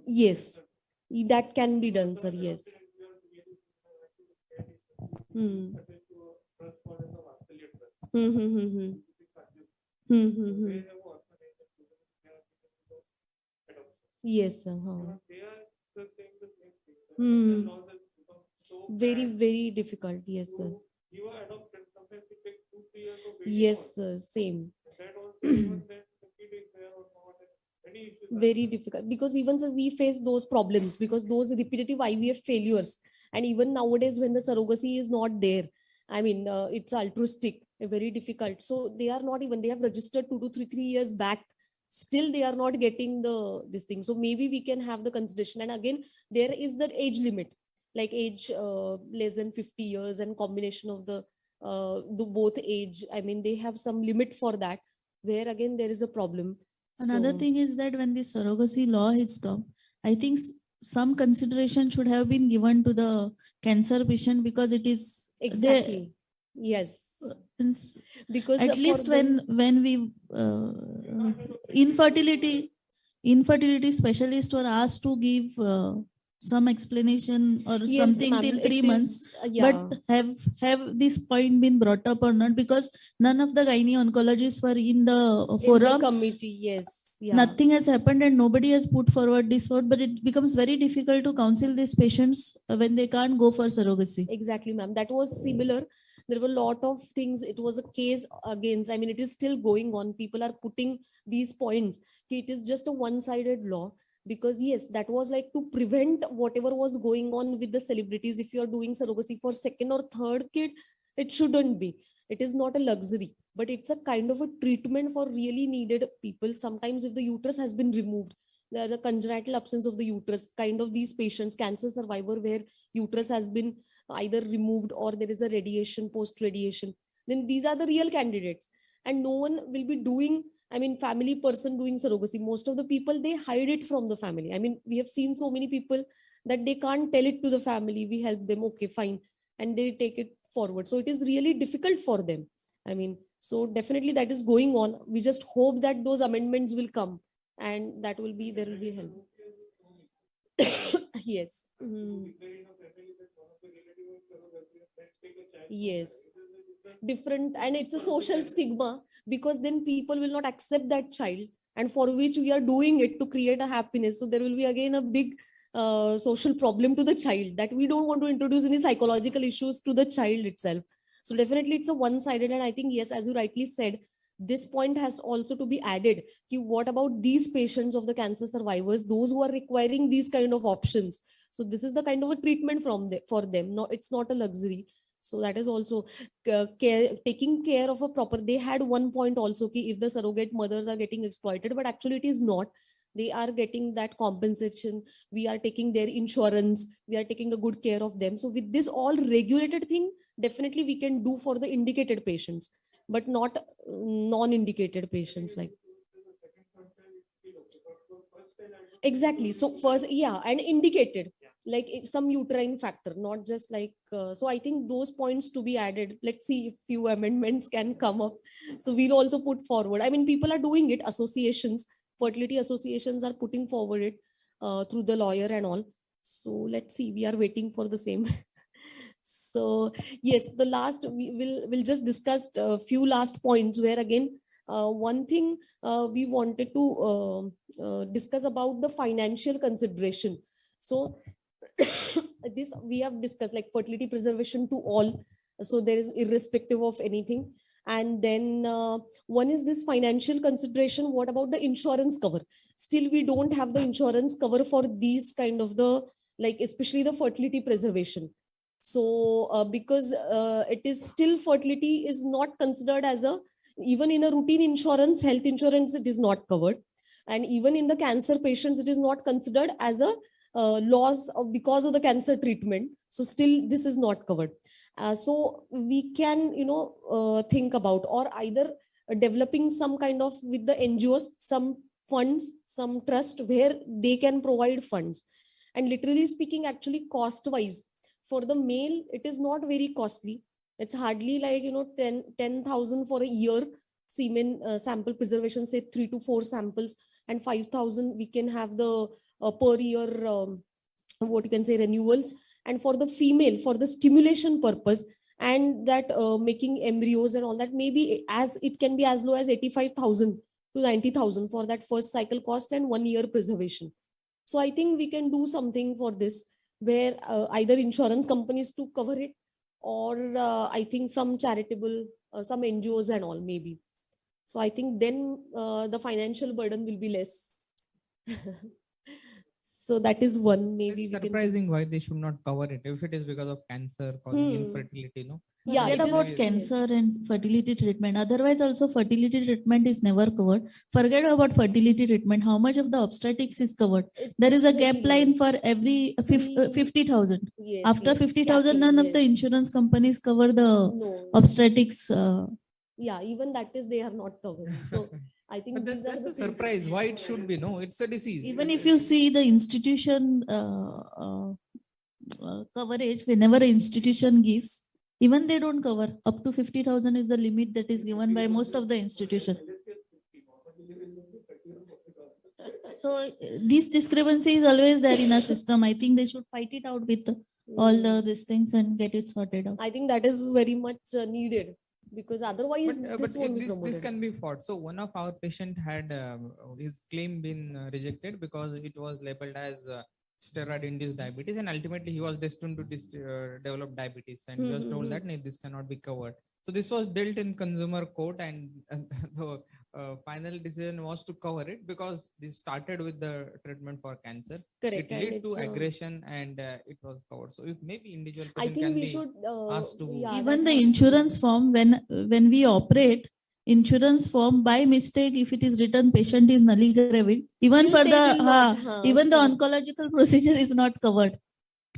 Yes, that can be done, sir. Yes. Hmm. Yes, sir. Very, very difficult. Yes, sir. Yes, sir. Same. Very difficult, because even so we face those problems, because those repetitive IVF failures, and even nowadays when the surrogacy is not there, it's altruistic, very difficult. So they are not even, they have registered 2 to 3 years back, still they are not getting this thing. So maybe we can have the consideration. And again, there is the age limit, like age less than 50 years, and combination of the both age. They have some limit for that, where again there is a problem. Another So- thing is that when the surrogacy law has come, I think some consideration should have been given to the cancer patient, because it is Exactly. Yes. Because at for least them- when we infertility specialists were asked to give some explanation or Yes, something ma'am, till it 3 months, is, yeah. but have this point been brought up or not? Because none of the gynae oncologists were in the In the forum. committee, yes. Yeah. Nothing has happened and nobody has put forward this word, but it becomes very difficult to counsel these patients when they can't go for surrogacy. Exactly, ma'am. That was similar. There were a lot of things. It was a case against, it is still going on. People are putting these points. It is just a one-sided law, because yes, that was like to prevent whatever was going on with the celebrities. If you are doing surrogacy for second or third kid, it shouldn't be. It is not a luxury. but it's a kind of a treatment for really needed people. Sometimes if the uterus has been removed, there's a congenital absence of the uterus, kind of these patients, cancer survivor, where uterus has been either removed or there is a radiation, post radiation, then these are the real candidates. And no one will be doing, I mean, family person doing surrogacy. Most of the people, they hide it from the family. I mean, we have seen so many people that they can't tell it to the family. We help them, okay, fine, and they take it forward. So it is really difficult for them. I mean, so definitely that is going on. We just hope that those amendments will come, and that will be, there will be help. Yes. Yes. Different, and it's a social stigma, because then people will not accept that child, and for which we are doing it to create a happiness. So there will be again a big social problem to the child, that we don't want to introduce any psychological issues to the child itself. So definitely it's a one-sided, and I think, yes, as you rightly said, this point has also to be added. What about these patients of the cancer survivors, those who are requiring these kind of options? So this is the kind of a treatment for them. No, it's not a luxury. So that is also taking care of a proper. They had one point also, if the surrogate mothers are getting exploited, but actually it is not. They are getting that compensation. We are taking their insurance. We are taking a good care of them. So with this all regulated thing, definitely we can do for the indicated patients, but not non-indicated patients. Like, exactly. So first, yeah, and indicated, like if some uterine factor, not just like, so I think those points to be added. Let's see if few amendments can come up. So we'll also put forward. I mean, people are doing it. Associations, fertility associations are putting forward it through the lawyer and all. So let's see, we are waiting for the same. So yes, the last, we'll just discuss a few last points, where again, one thing we wanted to discuss about the financial consideration. So this we have discussed, like fertility preservation to all. So there is irrespective of anything. And then one is this financial consideration. What about the insurance cover? Still, we don't have the insurance cover for these kind of the, like, especially the fertility preservation. So because it is still, fertility is not considered as a, even in a routine insurance, health insurance, it is not covered. And even in the cancer patients, it is not considered as a loss because of the cancer treatment. So still this is not covered. So we can, think about, or either developing some kind of, with the NGOs, some funds, some trust where they can provide funds. And literally speaking, actually cost wise, for the male, it is not very costly. It's hardly like, 10,000 for a year semen sample preservation, say 3 to 4 samples, and 5,000 we can have the per year, what you can say, renewals. And for the female, for the stimulation purpose, and that making embryos and all that, maybe as it can be as low as 85,000 to 90,000 for that first cycle cost and 1 year preservation. So I think we can do something for this, where either insurance companies to cover it, or I think some charitable, some NGOs and all, maybe. So I think then the financial burden will be less. So that is one, maybe It's we can. surprising why they should not cover it, if it is because of cancer causing infertility, no? Yeah, Forget it about is, cancer and fertility treatment. Otherwise, also fertility treatment is never covered. Forget about fertility treatment. How much of the obstetrics is covered? There is a gap line for every 50,000. Yes, After yes, 50,000, capping, none of the yes. insurance companies cover the No. obstetrics. Yeah, even that is, they are not covering. So I think But these are that's the a things. surprise. Why it should be? No, it's a disease. Even if you see the institution coverage, whenever an institution gives, even they don't cover. Up to 50,000 is the limit that is given by most of the institution. So this discrepancy is always there in a system. I think they should fight it out with all these things and get it sorted out. I think that is very much needed, because otherwise this won't be this promoted. can be fought. So one of our patient had his claim been rejected because it was labeled as steroid induced diabetes, and ultimately he was destined to develop diabetes, and he was told that this cannot be covered. So this was dealt in consumer court, and the final decision was to cover it, because this started with the treatment for cancer. Correct. It led to And aggression, and it was covered. So if maybe individual I patient think can we be should asked to. yeah, Even that the has to be. insurance form, when we operate, insurance form by mistake, if it is written patient is nulli gravid, even Still for they the will not, even the correct. oncological procedure is not covered.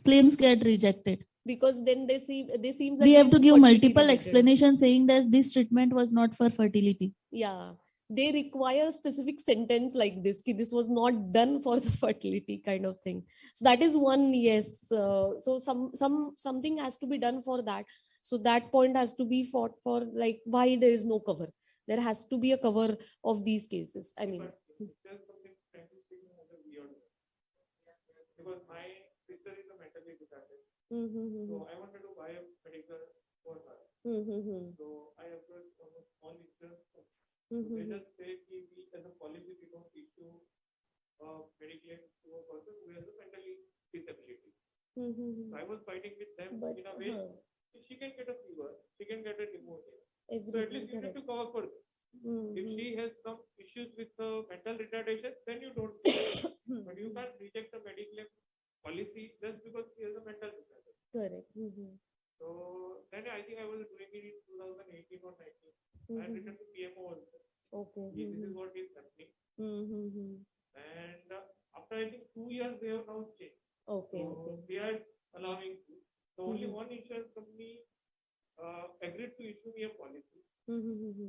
Claims get rejected. Because then they seems that We it have is to give fertility multiple related. explanations saying that this treatment was not for fertility. Yeah, they require a specific sentence like this, ki this was not done for the fertility kind of thing. So that is one, yes. So something has to be done for that. So that point has to be fought for, like why there is no cover. There has to be a cover of these cases. I mean, But there's something frankly speaking as a weird one. Because my sister is a mentally retarded. So I wanted to buy a medical for her. So I approached almost all insurance companies. They just say we as a policy we don't issue medical to a person who has a mentally disability. So I was fighting with them but in a way. She can get a fever, she can get a pneumonia. So at least you need to cover for this. If she has some issues with mental retardation, then you don't. But you can't reject a medical policy just because she has a mental retardation. correct. So then I think I was doing it in 2018 or 19. I had written to PMO also. Okay. This is what is happening. And after I think 2 years, they have now changed. Okay. So they are allowing to. So only one insurance company agreed to issue me a policy.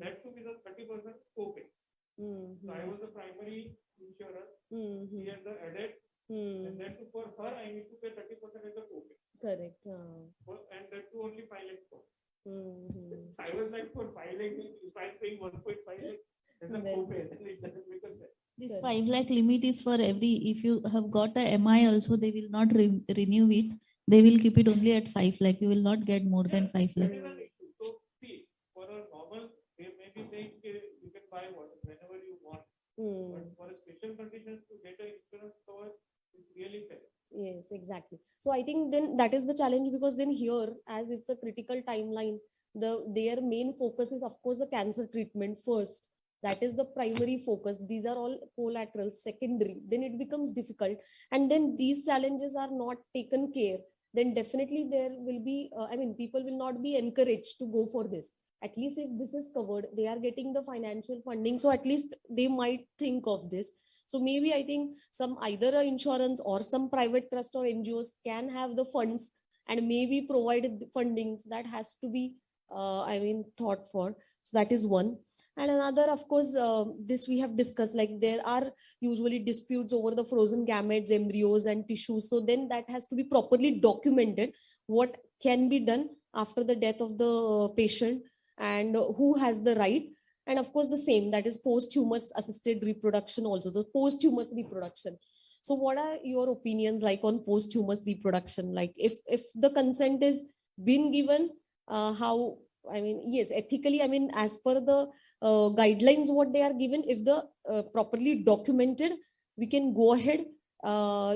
That too with a 30% copay. So I was the primary insurer. He had the added. And then for her, I need to pay 30% as a copay. Correct. And that too only 5 lakhs cost. I was like, for 5 lakhs, if I'm paying 1.5 lakhs as a copay, then it doesn't make a sense. This 5 lakh limit is for every, if you have got a MI also, they will not renew it. They will keep it only at 5 lakh. You will not get more than 5 lakh. That is an issue. So see, for a normal, they may be saying you can buy whenever you want. But for a special condition to get an insurance cover is really fair. Yes, exactly. So I think then that is the challenge, because then here, as it's a critical timeline, their main focus is of course the cancer treatment first. That is the primary focus. These are all collaterals, secondary. Then it becomes difficult, and then these challenges are not taken care. Then definitely there will be, people will not be encouraged to go for this. At least if this is covered, they are getting the financial funding. So at least they might think of this. So maybe I think some either a insurance or some private trust or NGOs can have the funds and maybe provided the fundings that has to be, thought for. So that is one. And another, of course, this we have discussed, like there are usually disputes over the frozen gametes, embryos and tissues. So then that has to be properly documented, what can be done after the death of the patient and who has the right. And of course, the same, that is posthumous assisted reproduction also, the posthumous reproduction. So what are your opinions like on posthumous reproduction? Like if the consent is been given, how, yes, ethically, as per the guidelines, what they are given, if the properly documented, we can go ahead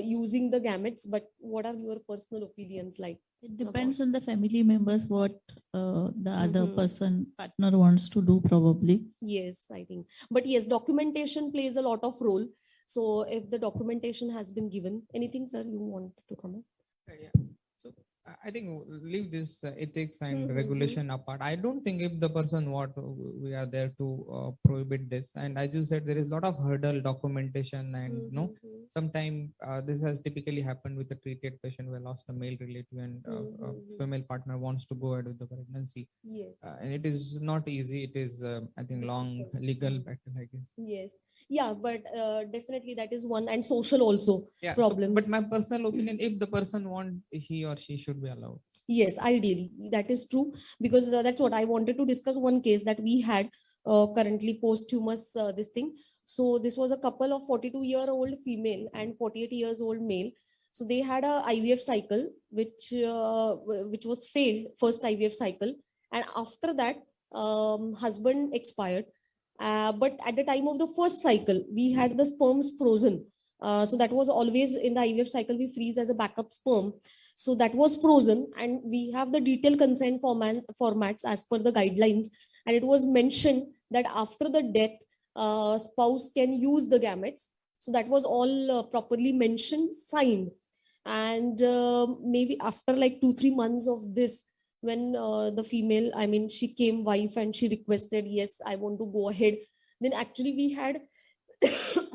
using the gametes. But what are your personal opinions like? It depends on the family members what the other partner wants to do probably. Yes, I think. But yes, documentation plays a lot of role. So if the documentation has been given, anything, sir, you want to comment? Yeah. So I think leave this ethics and regulation apart. I don't think if the person we are there to prohibit this. And as you said, there is a lot of hurdle documentation, and sometimes this has typically happened with a treated patient who lost a male relative and a female partner wants to go ahead with the pregnancy. Yes. And it is not easy. It is, I think, long legal battle, I guess. Yes. Yeah, but definitely that is one, and social also problems. But my personal opinion, if the person want, he or she should be allowed. Yes, ideally, that is true, because that's what I wanted to discuss. One case that we had currently posthumous this thing. So this was a couple of 42-year-old female and 48 years old male. So they had a IVF cycle, which was failed, first IVF cycle, and after that, husband expired. But at the time of the first cycle, we had the sperms frozen. So that was always in the IVF cycle, we freeze as a backup sperm. So that was frozen, and we have the detailed consent formats as per the guidelines. And it was mentioned that after the death, spouse can use the gametes. So that was all properly mentioned, signed. And maybe after like 2-3 months of this, when the female, I mean, she came wife and she requested, yes, I want to go ahead. Then actually we had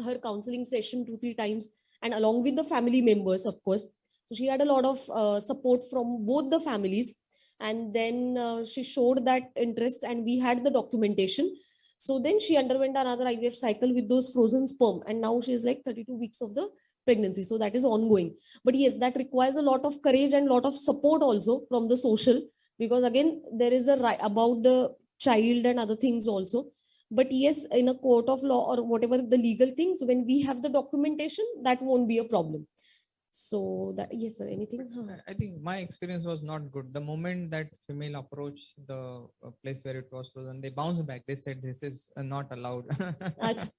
her counseling session 2-3 times, and along with the family members, of course. So she had a lot of support from both the families. And then she showed that interest and we had the documentation. So then she underwent another IVF cycle with those frozen sperm. And now she is like 32 weeks of the pregnancy. So that is ongoing. But yes, that requires a lot of courage and a lot of support also from the social, because again, there is a right about the child and other things also. But yes, in a court of law or whatever the legal things, when we have the documentation, that won't be a problem. So that, yes, sir, anything? I think my experience was not good. The moment that female approached the place where it was frozen, they bounced back. They said this is not allowed. Achha.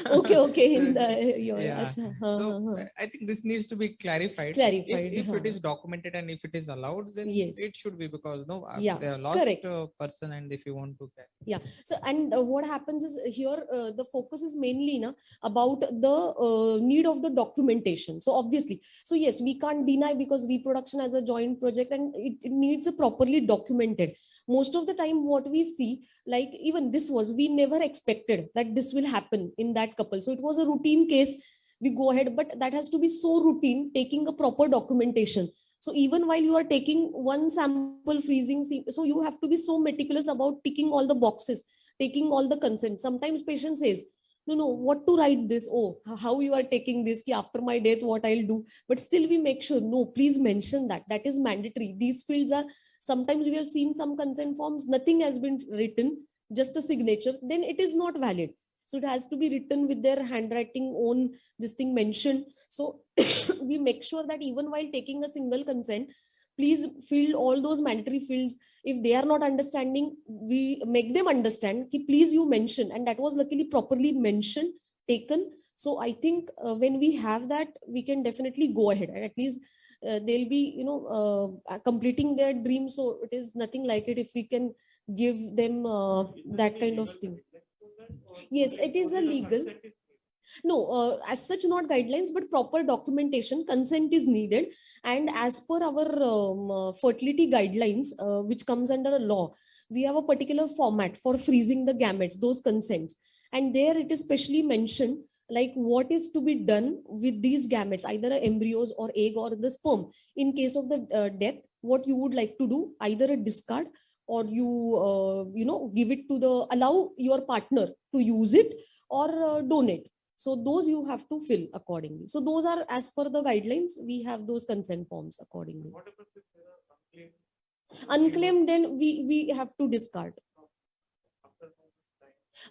Okay. In the, Yeah. achha, So I think this needs to be clarified. Clarified, If it is documented and if it is allowed, then Yes. it should be, because no, Yeah, they are lost correct. person, and if you want to get. Yeah. So, and what happens is here, the focus is mainly about the need of the documentation. So obviously, so yes, we can't deny, because reproduction as a joint project, and it needs a properly documented. Most of the time what we see, like even this was, we never expected that this will happen in that couple. So it was a routine case. We go ahead, but that has to be so routine, taking a proper documentation. So even while you are taking one sample freezing, so you have to be so meticulous about ticking all the boxes, taking all the consent. Sometimes patient says, no, what to write this? Oh, how you are taking this? Ki after my death, what I'll do? But still we make sure, no, please mention that. That is mandatory. These fields are, sometimes we have seen some consent forms, nothing has been written, just a signature, then it is not valid. So it has to be written with their handwriting own, this thing mentioned. So we make sure that even while taking a single consent, please fill all those mandatory fields. If they are not understanding, we make them understand ki please you mention, and that was luckily properly mentioned, taken. So I think when we have that, we can definitely go ahead, and at least they'll be completing their dream. So it is nothing like it if we can give them that kind of thing. Yes, it is a legal. No, as such, not guidelines, but proper documentation, consent is needed. And as per our fertility guidelines, which comes under a law, we have a particular format for freezing the gametes, those consents. And there it is specially mentioned, like what is to be done with these gametes, either embryos or egg or the sperm. In case of the death, what you would like to do, either a discard, or you give it to allow your partner to use it, or donate. So those you have to fill accordingly. So those are as per the guidelines. We have those consent forms accordingly. What about if there are Unclaimed, then we have to discard.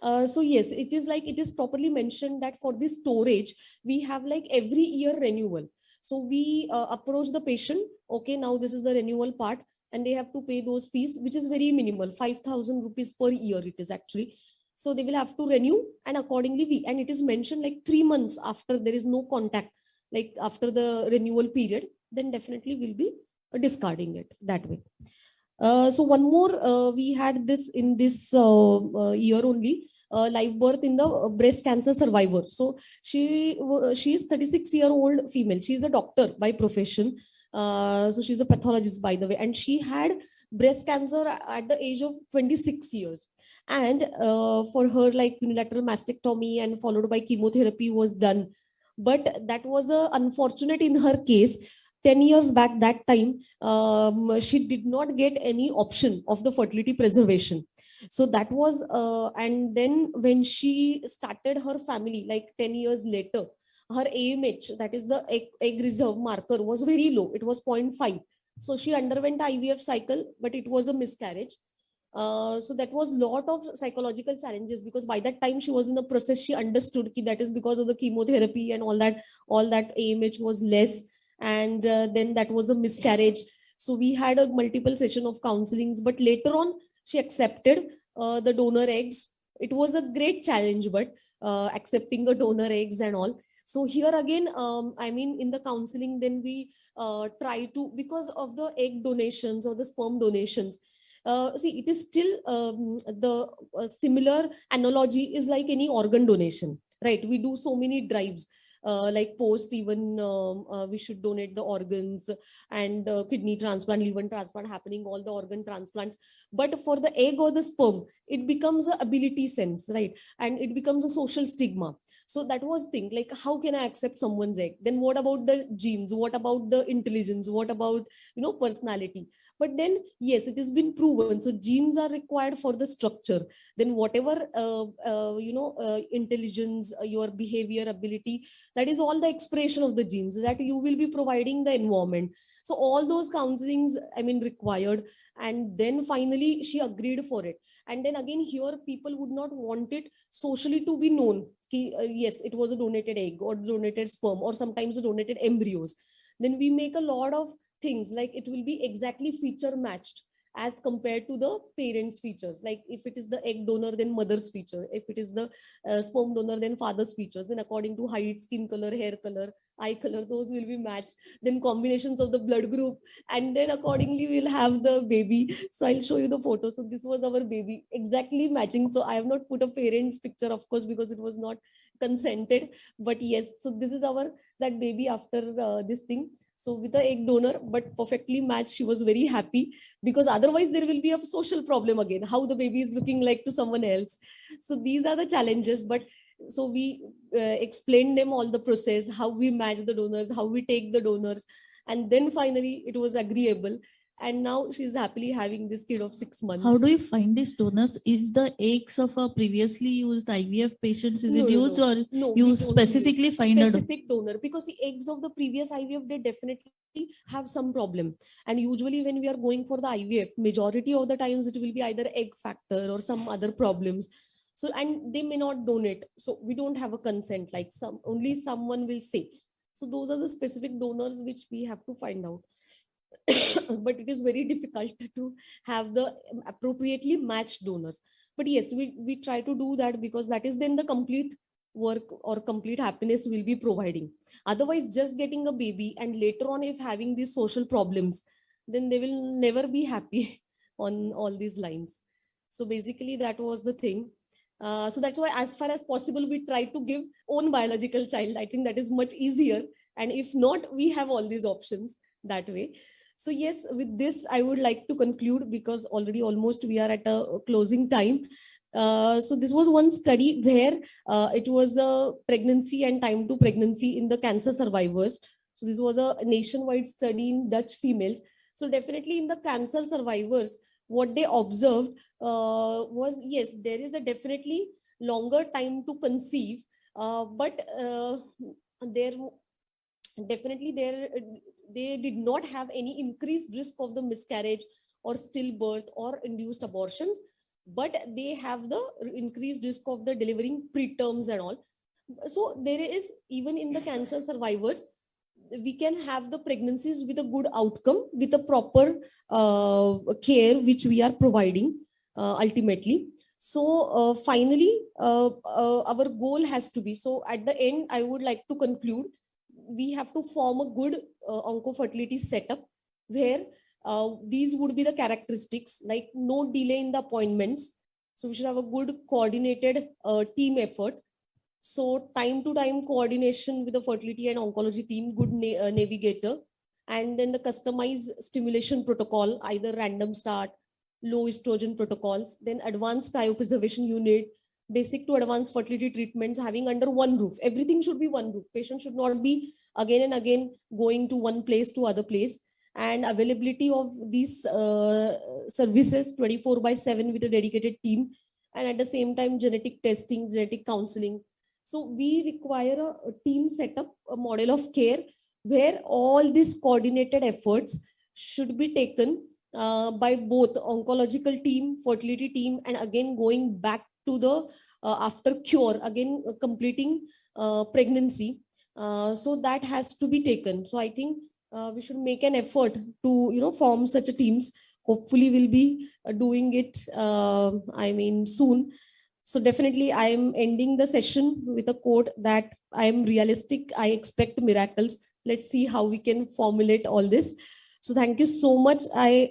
So yes, it is like, it is properly mentioned that for this storage, we have like every year renewal. So we approach the patient, okay, now this is the renewal part, and they have to pay those fees, which is very minimal, 5,000 rupees per year it is actually. So they will have to renew, and accordingly and it is mentioned like 3 months after there is no contact, like after the renewal period, then definitely we'll be discarding it that way. So one more, we had this in this year only, live birth in the breast cancer survivor. So she is 36-year-old female. She is a doctor by profession. So she's a pathologist, by the way, and she had breast cancer at the age of 26 years. And for her, like unilateral mastectomy and followed by chemotherapy was done. But that was unfortunate in her case. 10 years back, that time, she did not get any option of the fertility preservation. So that was, and then when she started her family, like 10 years later, her AMH, that is the egg reserve marker, was very low. It was 0.5. So she underwent IVF cycle, but it was a miscarriage. So that was a lot of psychological challenges, because by that time she was in the process, she understood that is because of the chemotherapy and all that AMH was less. And then that was a miscarriage. So we had a multiple session of counselings, but later on she accepted the donor eggs. It was a great challenge, but accepting the donor eggs and all. So here again, I mean, in the counseling, then we try to, because of the egg donations or the sperm donations, see, it is still the similar analogy is like any organ donation, right? We do so many drives. like post even we should donate the organs, and kidney transplant, liver transplant happening, all the organ transplants. But for the egg or the sperm, it becomes a ability sense, right? And it becomes a social stigma. So that was thing, like, how can I accept someone's egg? Then what about the genes? What about the intelligence? What about, personality? But then, yes, it has been proven. So genes are required for the structure. Then whatever, intelligence, your behavior ability, that is all the expression of the genes that you will be providing the environment. So all those counselings, required. And then finally she agreed for it. And then again, here people would not want it socially to be known. Yes, it was a donated egg or donated sperm, or sometimes a donated embryos. Then we make a lot of things, like it will be exactly feature matched as compared to the parents' features. Like if it is the egg donor, then mother's feature. If it is the sperm donor, then father's features. Then according to height, skin color, hair color, eye color, those will be matched. Then combinations of the blood group, and then accordingly we'll have the baby. So I'll show you the photo. So this was our baby, exactly matching. So I have not put a parent's picture, of course, because it was not consented. But yes, so this is that baby after this thing. So with the egg donor, but perfectly matched. She was very happy, because otherwise there will be a social problem again, how the baby is looking like to someone else. So these are the challenges. But so we explained them all the process, how we match the donors, how we take the donors, and then finally it was agreeable. And now she's happily having this kid of 6 months. How do you find these donors? Is the eggs of a previously used IVF patients, is it used, or no, you specifically find a specific donor? Because the eggs of the previous IVF, they definitely have some problem. And usually when we are going for the IVF, majority of the times it will be either egg factor or some other problems. So, and they may not donate. So we don't have a consent, like only someone will say. So those are the specific donors which we have to find out. But it is very difficult to have the appropriately matched donors. But yes, we try to do that, because that is then the complete work or complete happiness will be providing. Otherwise, just getting a baby and later on if having these social problems, then they will never be happy on all these lines. So basically that was the thing. So that's why as far as possible we try to give own biological child. I think that is much easier, and if not, we have all these options that way. So yes, with this I would like to conclude, because already almost we are at a closing time. So this was one study where it was a pregnancy and time to pregnancy in the cancer survivors. So this was a nationwide study in Dutch females. So definitely in the cancer survivors, what they observed was, yes, there is a definitely longer time to conceive, but there definitely they did not have any increased risk of the miscarriage or stillbirth or induced abortions, but they have the increased risk of the delivering preterms and all. So there is, even in the cancer survivors, we can have the pregnancies with a good outcome, with a proper care which we are providing ultimately. So finally, our goal has to be, so at the end, I would like to conclude, we have to form a good oncofertility setup where these would be the characteristics, like no delay in the appointments. So we should have a good coordinated team effort. So time to time coordination with the fertility and oncology team, good navigator, and then the customized stimulation protocol, either random start, low estrogen protocols, then advanced cryopreservation unit, basic to advanced fertility treatments having under one roof. Everything should be one roof. Patient should not be again and again going to one place to other place. And availability of these services 24/7 with a dedicated team. And at the same time, genetic testing, genetic counseling. So we require a team setup, a model of care where all these coordinated efforts should be taken by both oncological team, fertility team, and again going back to the after cure, again completing pregnancy. So that has to be taken. So I think we should make an effort to form such a teams. Hopefully we'll be doing it soon. So definitely I am ending the session with a quote that I am realistic, I expect miracles. Let's see how we can formulate all this. So thank you so much. I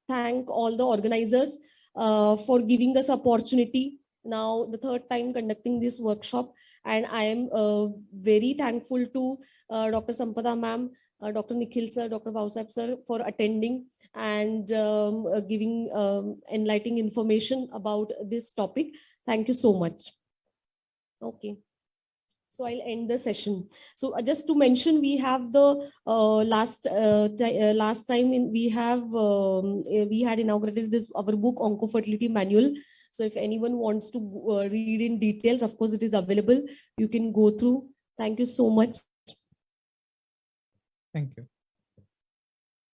thank all the organizers for giving us opportunity now the third time conducting this workshop, and I am very thankful to Dr. Sampada ma'am, Dr. Nikhil sir, Dr. Vausap sir for attending and giving enlightening information about this topic. Thank you so much. Okay. So I'll end the session. So just to mention, we have the last time we had inaugurated this our book Oncofertility Manual. So if anyone wants to read in details, of course it is available. You can go through. Thank you so much. Thank you.